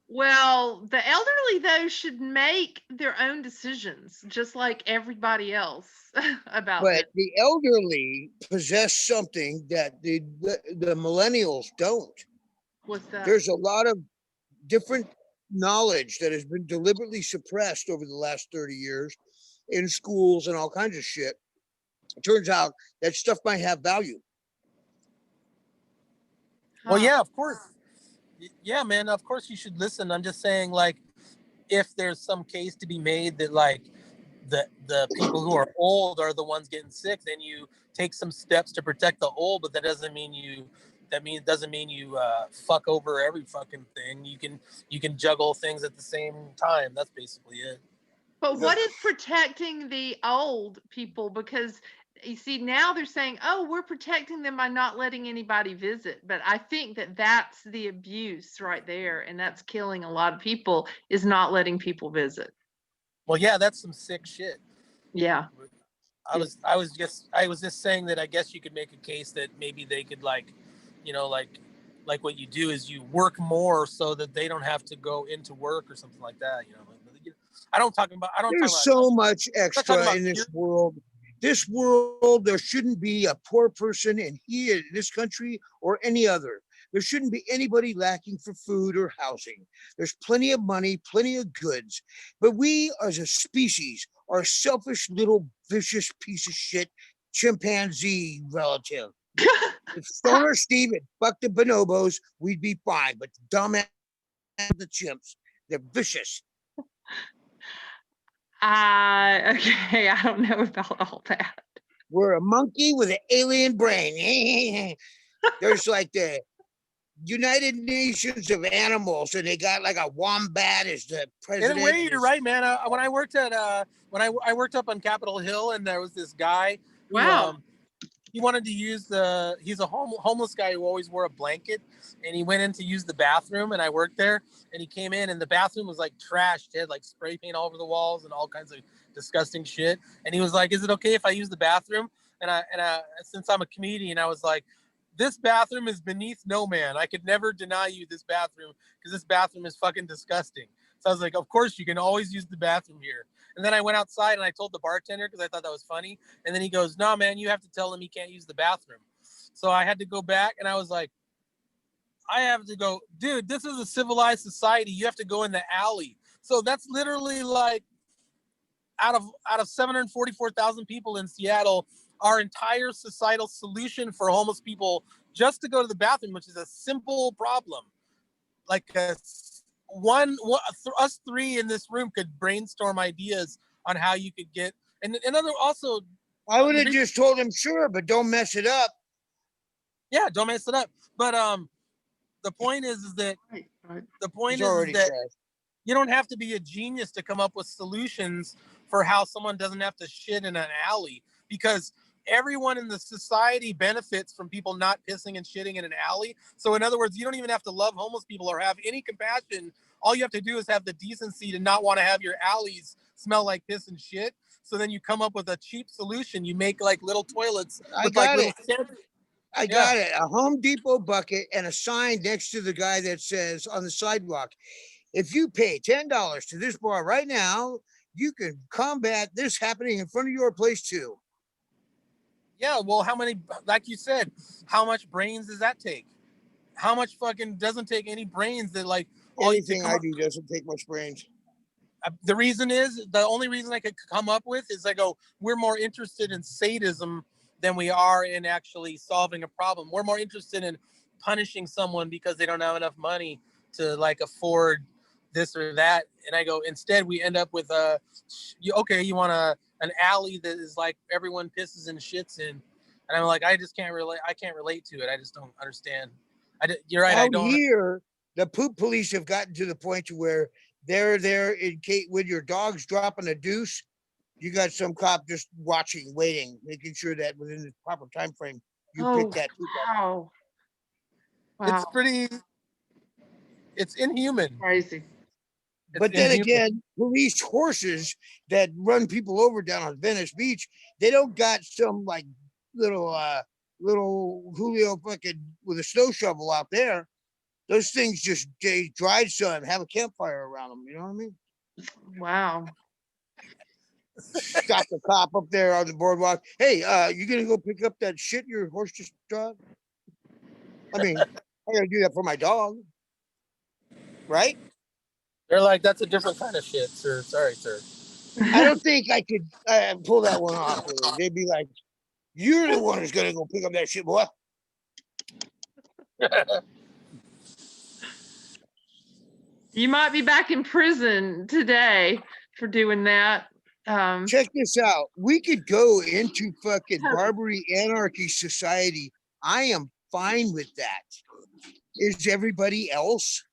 Well, the elderly, though, should make their own decisions, just like everybody else about But this. the elderly possess something that the millennials don't. What's that? There's a lot of different knowledge that has been deliberately suppressed over the last 30 years in schools and all kinds of shit. It turns out that stuff might have value. Well, yeah, of course. Yeah, man, of course you should listen. I'm just saying, like, if there's some case to be made that, like, the people who are old are the ones getting sick, then you take some steps to protect the old, but that doesn't mean you fuck over every fucking thing. You can juggle things at the same time. That's basically it. But what is protecting the old people? Because you see, now they're saying, oh, we're protecting them by not letting anybody visit. But I think that that's the abuse right there. And that's killing a lot of people, is not letting people visit. Well, yeah, that's some sick shit. Yeah. I was just saying that I guess you could make a case that maybe they could, like, you know, like what you do is you work more so that they don't have to go into work or something like that. You know, There's so much extra in this world. This world, there shouldn't be a poor person in this country or any other. There shouldn't be anybody lacking for food or housing. There's plenty of money, plenty of goods. But we as a species are a selfish little vicious piece of shit chimpanzee relative. If Stoner Steve had fucked the bonobos, we'd be fine. But the dumbass, the chimps, they're vicious. Okay, I don't know about all that. We're a monkey with an alien brain. There's like the United Nations of animals, and they got like a wombat as the president. In a way, you're right, man. When I worked at when I worked up on Capitol Hill, and there was this guy who, wow. He wanted to use he's a homeless guy who always wore a blanket, and he went in to use the bathroom, and I worked there, and he came in, and the bathroom was like trashed. It had like spray paint all over the walls and all kinds of disgusting shit. And he was like, "Is it okay if I use the bathroom?" And I since I'm a comedian, I was like, "This bathroom is beneath no man. I could never deny you this bathroom because this bathroom is fucking disgusting." So I was like, "Of course, you can always use the bathroom here." And then I went outside and I told the bartender because I thought that was funny. And then he goes, "No, man, you have to tell him he can't use the bathroom." So I had to go back and I was like, I have to go, dude, this is a civilized society. You have to go in the alley. So that's literally like out of 744,000 people in Seattle, our entire societal solution for homeless people just to go to the bathroom, which is a simple problem. Like us three in this room could brainstorm ideas on how you could get, and another also. I would have just told him, sure, but don't mess it up. Yeah, don't mess it up. But the point is that the point is that you don't have to be a genius to come up with solutions for how someone doesn't have to shit in an alley, because everyone in the society benefits from people not pissing and shitting in an alley. So in other words, you don't even have to love homeless people or have any compassion. All you have to do is have the decency to not want to have your alleys smell like piss and shit. So then you come up with a cheap solution. You make like little toilets. I got it. A Home Depot bucket and a sign next to the guy that says on the sidewalk, if you pay $10 to this bar right now, you can combat this happening in front of your place too. Yeah, well, how many, like you said, how much brains does that take? How much fucking doesn't take any brains that like anything I do doesn't take much brains. The only reason I could come up with is I go, we're more interested in sadism than we are in actually solving a problem. We're more interested in punishing someone because they don't have enough money to like afford this or that. And I go, instead we end up with you want an alley that is like everyone pisses and shits in, and I'm like, I can't relate to it. I just don't understand. You're right. Out here, the poop police have gotten to the point to where they're there in case when your dog's dropping a deuce, you got some cop just watching, waiting, making sure that within the proper time frame you Oh, pick that poop up. wow. It's Wow. pretty. It's inhuman. Crazy. But It's then inhuman. again, police horses that run people over down on Venice Beach, they don't got some like little Julio fucking with a snow shovel out there. Those things just they dried sun, have a campfire around them. You know what I mean? Wow. Stop the cop up there on the boardwalk. Hey, you gonna go pick up that shit your horse just drove? I mean, I gotta do that for my dog, right? They're like, that's a different kind of shit, sir. Sorry, sir. I don't think I could pull that one off. Really. They'd be like, "You're the one who's gonna go pick up that shit, boy." You might be back in prison today for doing that. Check this out. We could go into fucking Barbary Anarchy Society. I am fine with that. Is everybody else?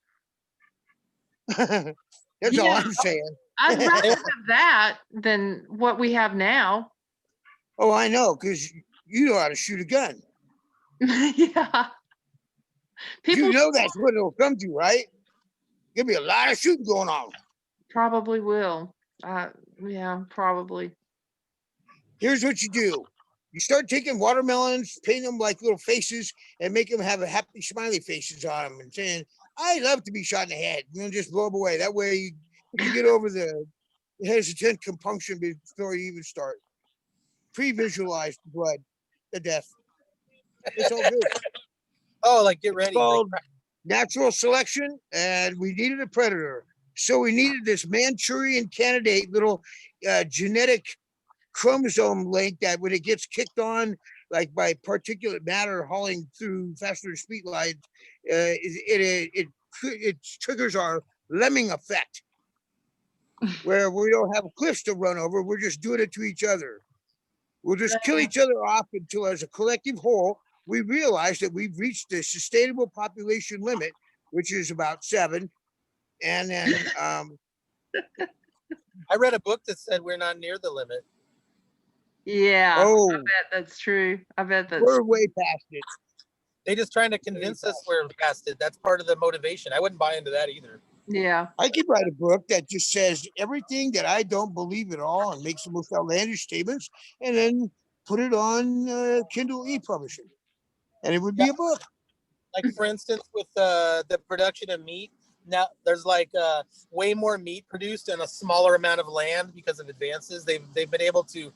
That's all I'm saying. I'd rather have that than what we have now. Oh, I know, because you know how to shoot a gun. Yeah. People You know that's what it'll come to, right? There'll be a lot of shooting going on. probably will. Yeah, probably. Here's what you do. You start taking watermelons, paint them like little faces, and make them have a happy smiley faces on them and saying, I love to be shot in the head. You know, just blow them away. That way you get over the hesitant compunction before you even start. Pre-visualize the blood, the death. It's all good. Oh, like get ready. It's called natural selection, and we needed a predator. So we needed this Manchurian candidate, little genetic chromosome link that when it gets kicked on, like by particulate matter hauling through faster than speed lines, it triggers our lemming effect, where we don't have cliffs to run over. We're just doing it to each other. We'll just kill each other off until, as a collective whole, we realize that we've reached the sustainable population limit, which is about 7. And then I read a book that said we're not near the limit. Yeah. Oh, I bet that's true. I bet that's we're way past it. They just trying to convince us we're past it. That's part of the motivation. I wouldn't buy into that either. yeah. I could write a book that just says everything that I don't believe at all and makes the most outlandish statements, and then put it on Kindle e-publishing, and it would be a book. Like for instance, with the production of meat, now there's like way more meat produced in a smaller amount of land because of advances. They've been able to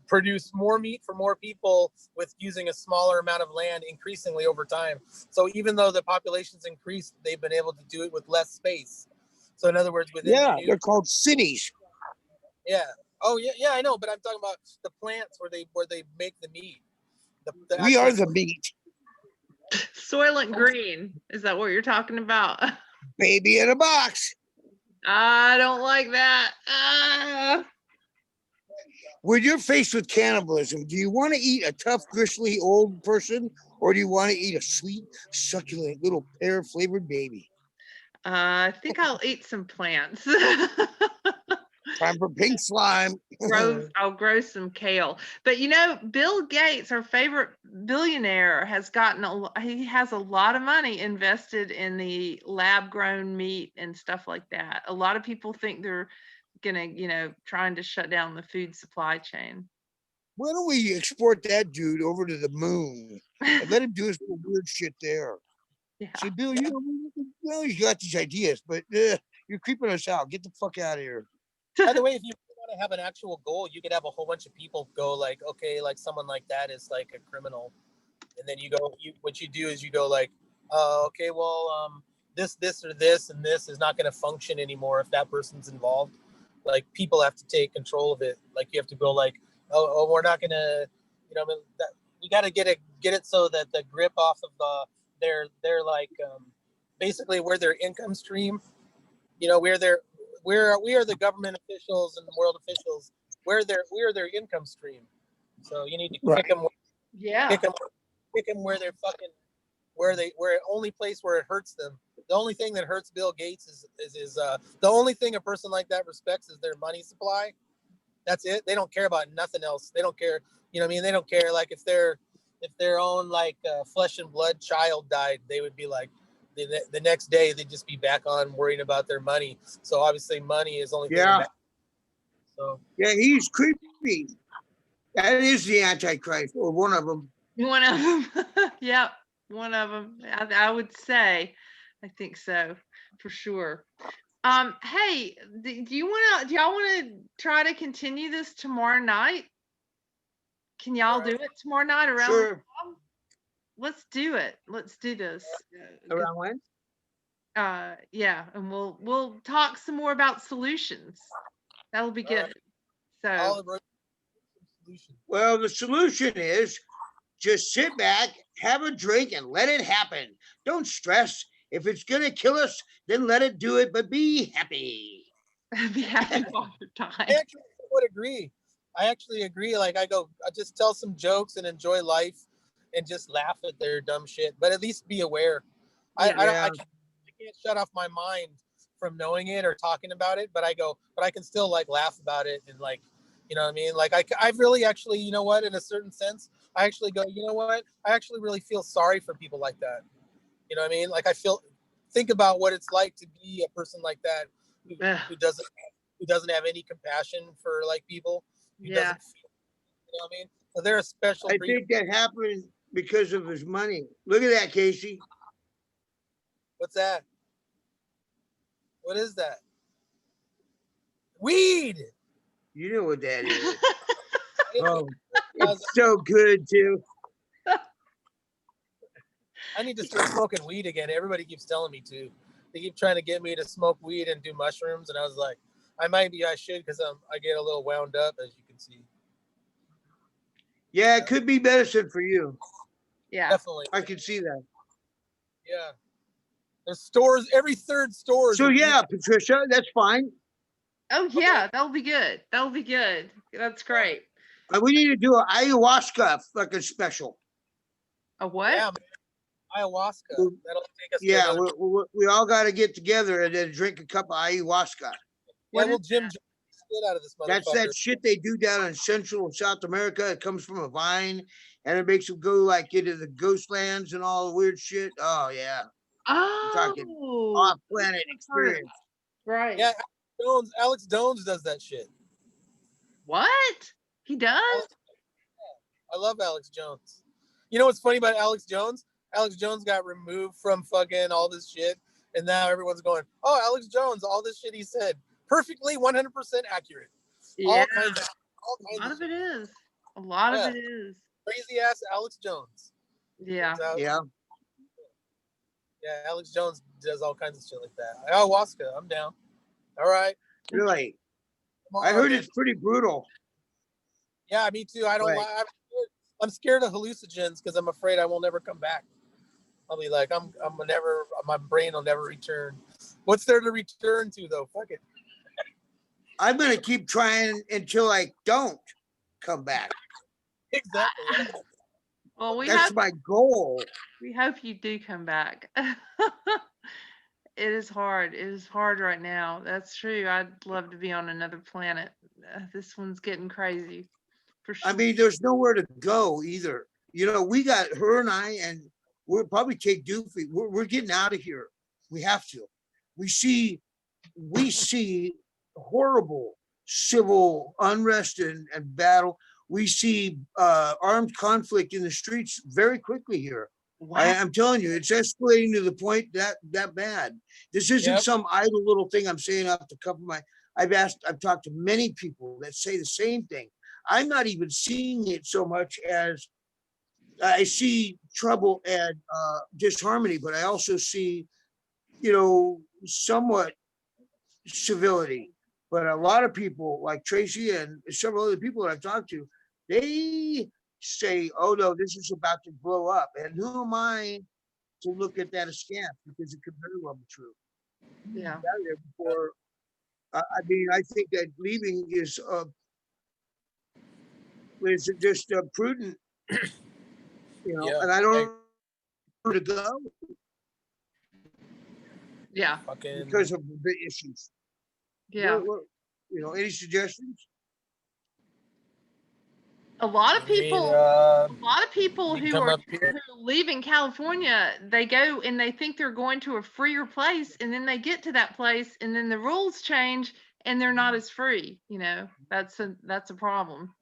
produce more meat for more people with using a smaller amount of land increasingly over time. So even though the population's increased, they've been able to do it with less space. So in other words, within They're called cities. yeah. Oh yeah, I know, but I'm talking about the plants where they make the meat. We are the meat. Soylent Green. Is that what you're talking about? Baby in a box. I don't like that. When you're faced with cannibalism, do you want to eat a tough, gristly old person, or do you want to eat a sweet, succulent little pear-flavored baby? I think I'll eat some plants. Time for pink slime. I'll grow some kale. But you know, Bill Gates, our favorite billionaire, has he has a lot of money invested in the lab grown meat and stuff like that. A lot of people think they're gonna, trying to shut down the food supply chain. Why don't we export that dude over to the moon and let him do his little weird shit there? Yeah. Say, Bill, you got these ideas, but you're creeping us out. Get the fuck out of here. By the way, if you want to have an actual goal, you could have a whole bunch of people go like, okay, like someone like that is like a criminal, and then what you do is you go like, okay, well, this or this and this is not going to function anymore if that person's involved. Like people have to take control of it. Like you have to go like, oh we're not going to, we got to get it so that the grip off of their like basically where their income stream, we are the government officials and world officials. We are their income stream. So you need to kick them. Yeah. Kick them where they're fucking where only place where it hurts them. The only thing that hurts Bill Gates is the only thing a person like that respects is their money supply. That's it. They don't care about nothing else. They don't care. You know what I mean? They don't care like if they're if their own like flesh and blood child died, they would be like, the next day they'd just be back on worrying about their money. So obviously money is only thing that matters. So yeah, he's creepy. That is the Antichrist, or one of them. One of them. Yep, one of them. I would say, I think so, for sure. Hey, do y'all want to try to continue this tomorrow night? Can y'all do it tomorrow night around? Sure. Let's do it. Let's do this. Around when? Yeah, and we'll talk some more about solutions. That'll be good. So well, the solution is just sit back, have a drink, and let it happen. Don't stress. If it's gonna kill us, then let it do it, but be happy. Be happy all the time. I actually would agree. I actually agree. Like I just tell some jokes and enjoy life and just laugh at their dumb shit, but at least be aware. I can't shut off my mind from knowing it or talking about it, but I can still like laugh about it and like, you know what I mean? Like I really actually, you know what, in a certain sense, I actually go, you know what? I actually really feel sorry for people like that. You know what I mean? Like think about what it's like to be a person like that who doesn't have any compassion for like people. Who doesn't feel, you know what I mean? So they're a special breed. I think that happened because of his money. Look at that, Casey. What's that? What is that? Weed. You know what that is. Oh, it's so good too. I need to start smoking weed again. Everybody keeps telling me to. They keep trying to get me to smoke weed and do mushrooms, and I was like, I should, because I get a little wound up, as you can see. Yeah, it could be medicine for you. Yeah, definitely. I can see that. Yeah, there's stores. Every third store. So yeah, Patricia, that's fine. Oh yeah, that'll be good. That'll be good. That's great. We need to do an ayahuasca fucking special. A what? Yeah, ayahuasca. That'll take us. Yeah, we all got to get together and then drink a cup of ayahuasca. Yeah, well, Jim, get out of this motherfucker. That's that shit they do down in Central and South America. It comes from a vine, and it makes them go like into the ghost lands and all the weird shit. Oh yeah. Oh, I'm talking off-planet experience. Right. Yeah, Alex Jones does that shit. What? He does? I love Alex Jones. You know what's funny about Alex Jones? Alex Jones got removed from fucking all this shit, and now everyone's going, "Oh, Alex Jones, all this shit he said, perfectly 100% accurate." Yeah. All kinds a lot of it is. A lot of it is. Crazy ass Alex Jones. Yeah. Yeah. Yeah, Alex Jones does all kinds of shit like that. Ayahuasca, I'm down. All right. Really? I heard it's pretty brutal. Yeah, me too. I don't like. I'm scared of hallucinogens because I'm afraid I will never come back. I'll be like, my brain will never return. What's there to return to though? Fuck it. I'm gonna keep trying until I don't come back. Exactly. Well, that's my goal. We hope you do come back. It is hard. It is hard right now. That's true. I'd love to be on another planet. This one's getting crazy. For sure. I mean, there's nowhere to go either. You know, we got her and I, and we'll probably take Doofy. We're getting out of here. We have to. We see horrible civil unrest and battle. We see armed conflict in the streets very quickly here. Wow. I'm telling you, it's escalating to the point that bad. This isn't some idle little thing I'm saying off the cuff of my. I've talked to many people that say the same thing. I'm not even seeing it so much as I see trouble and disharmony, but I also see, somewhat civility. But a lot of people like Tracy and several other people that I've talked to, they say, oh no, this is about to blow up. And who am I to look at that askance? Because it could very well be true. Yeah. Before, I think that leaving is just prudent, and I don't know where to go. Yeah. Because of the issues. Yeah. Any suggestions? A lot of I mean, people, a lot of people you can who come are up here. who live in California, they go and they think they're going to a freer place, and then they get to that place, and then the rules change, and they're not as free. You know, that's a problem.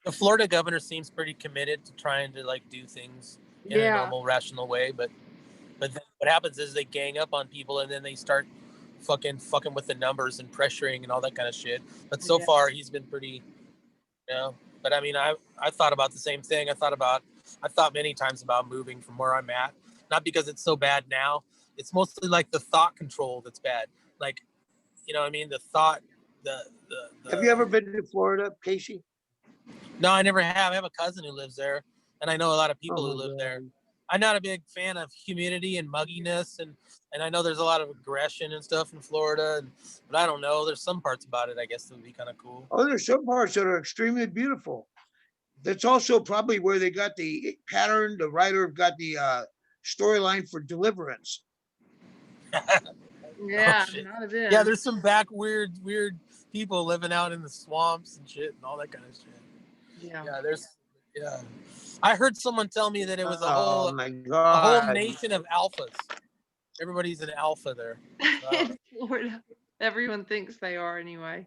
The Florida governor seems pretty committed to trying to like do things in a Yeah. normal, rational way, but then what happens is they gang up on people, and then they start fucking with the numbers and pressuring and all that kind of shit. But so Yeah. far, he's been pretty, you know. But I mean, I thought about the same thing. I thought many times about moving from where I'm at, not because it's so bad now. It's mostly like the thought control that's bad. Like, you know what I mean? The thought, the Have you ever been to Florida, Casey? No, I never have. I have a cousin who lives there, and I know a lot of people Oh, who live God. there. I'm not a big fan of humidity and mugginess, and I know there's a lot of aggression and stuff in Florida, but I don't know. There's some parts about it, I guess, that would be kind of cool. Oh, there's some parts that are extremely beautiful. That's also probably where they got the pattern. The writer got the storyline for Deliverance. Yeah, shit. not a bit. Yeah, there's some back weird people living out in the swamps and shit and all that kind of shit. Yeah. Yeah. I heard someone tell me that it was Oh my a God. whole nation of alphas. Everybody's an alpha there. In Florida, everyone thinks they are anyway.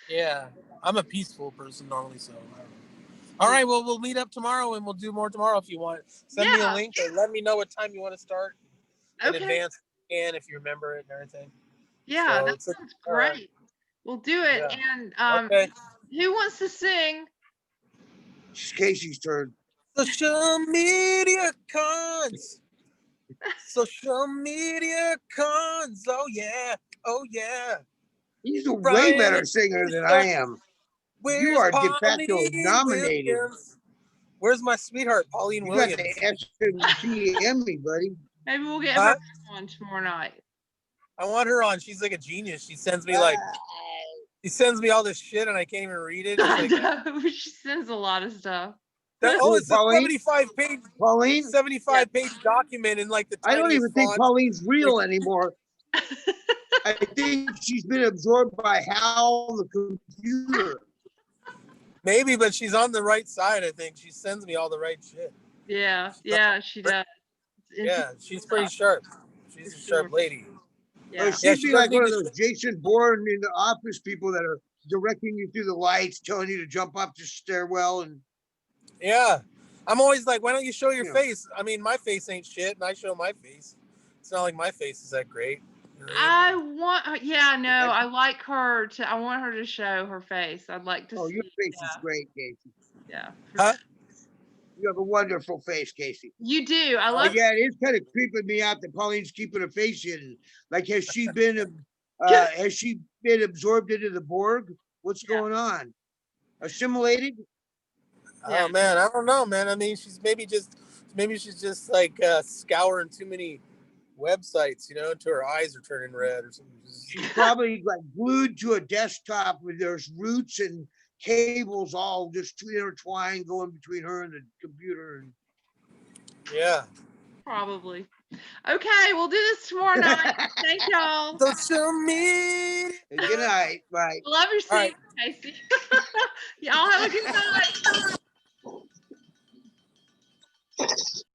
Yeah, I'm a peaceful person normally, so I don't know. All right, well, we'll meet up tomorrow and we'll do more tomorrow if you want. Send me a link or let me know what time you want to start in advance, and if you remember it and everything. Yeah, So that sounds great. We'll do it. Yeah. And Okay. who wants to sing? It's Casey's turn. Social media cons. Social media cons. Oh yeah. Oh yeah. He's a way Bryan better is singer than the I am. You Where's are de facto Pauline nominated. Williams? Where's my sweetheart, Pauline You got Williams? the SMC Emmy, buddy. Maybe we'll get Huh? her on tomorrow night. I want her on. She's like a genius. She sends me all this shit and I can't even read it. It's like, She sends a lot of stuff. it's a Pauline? 75 page Pauline? 75 page document in like the I don't even tiniest think font. Pauline's real anymore. I think she's been absorbed by Hal, the computer. Maybe, but she's on the right side, I think. She sends me all the right shit. Yeah, she does. Yeah, she's pretty sharp. She's a sharp lady. Or Yeah. she'd be like one of those Jason Bourne in the office people that are directing you through the lights, telling you to jump up the stairwell. And yeah, I'm always like, why don't you show your face? I mean, my face ain't shit, and I show my face. It's not like my face is that great. I like her to. I want her to show her face. I'd like to see. Your face is great, Casey. Yeah. Huh? You have a wonderful face, Casey. You do. I love. Yeah, it is kind of creeping me out that Pauline's keeping her face hidden. Like, has she been absorbed into the Borg? What's going on? Assimilated? Oh man, I don't know, man. I mean, maybe she's just like scouring too many websites, until her eyes are turning red or something. She's probably like glued to a desktop where there's roots and cables all just intertwined going between her and the computer. Yeah. Probably. Okay, we'll do this tomorrow night. Thank y'all. Social media. Good night. Bye. Love your singing, Casey. Y'all have a good night.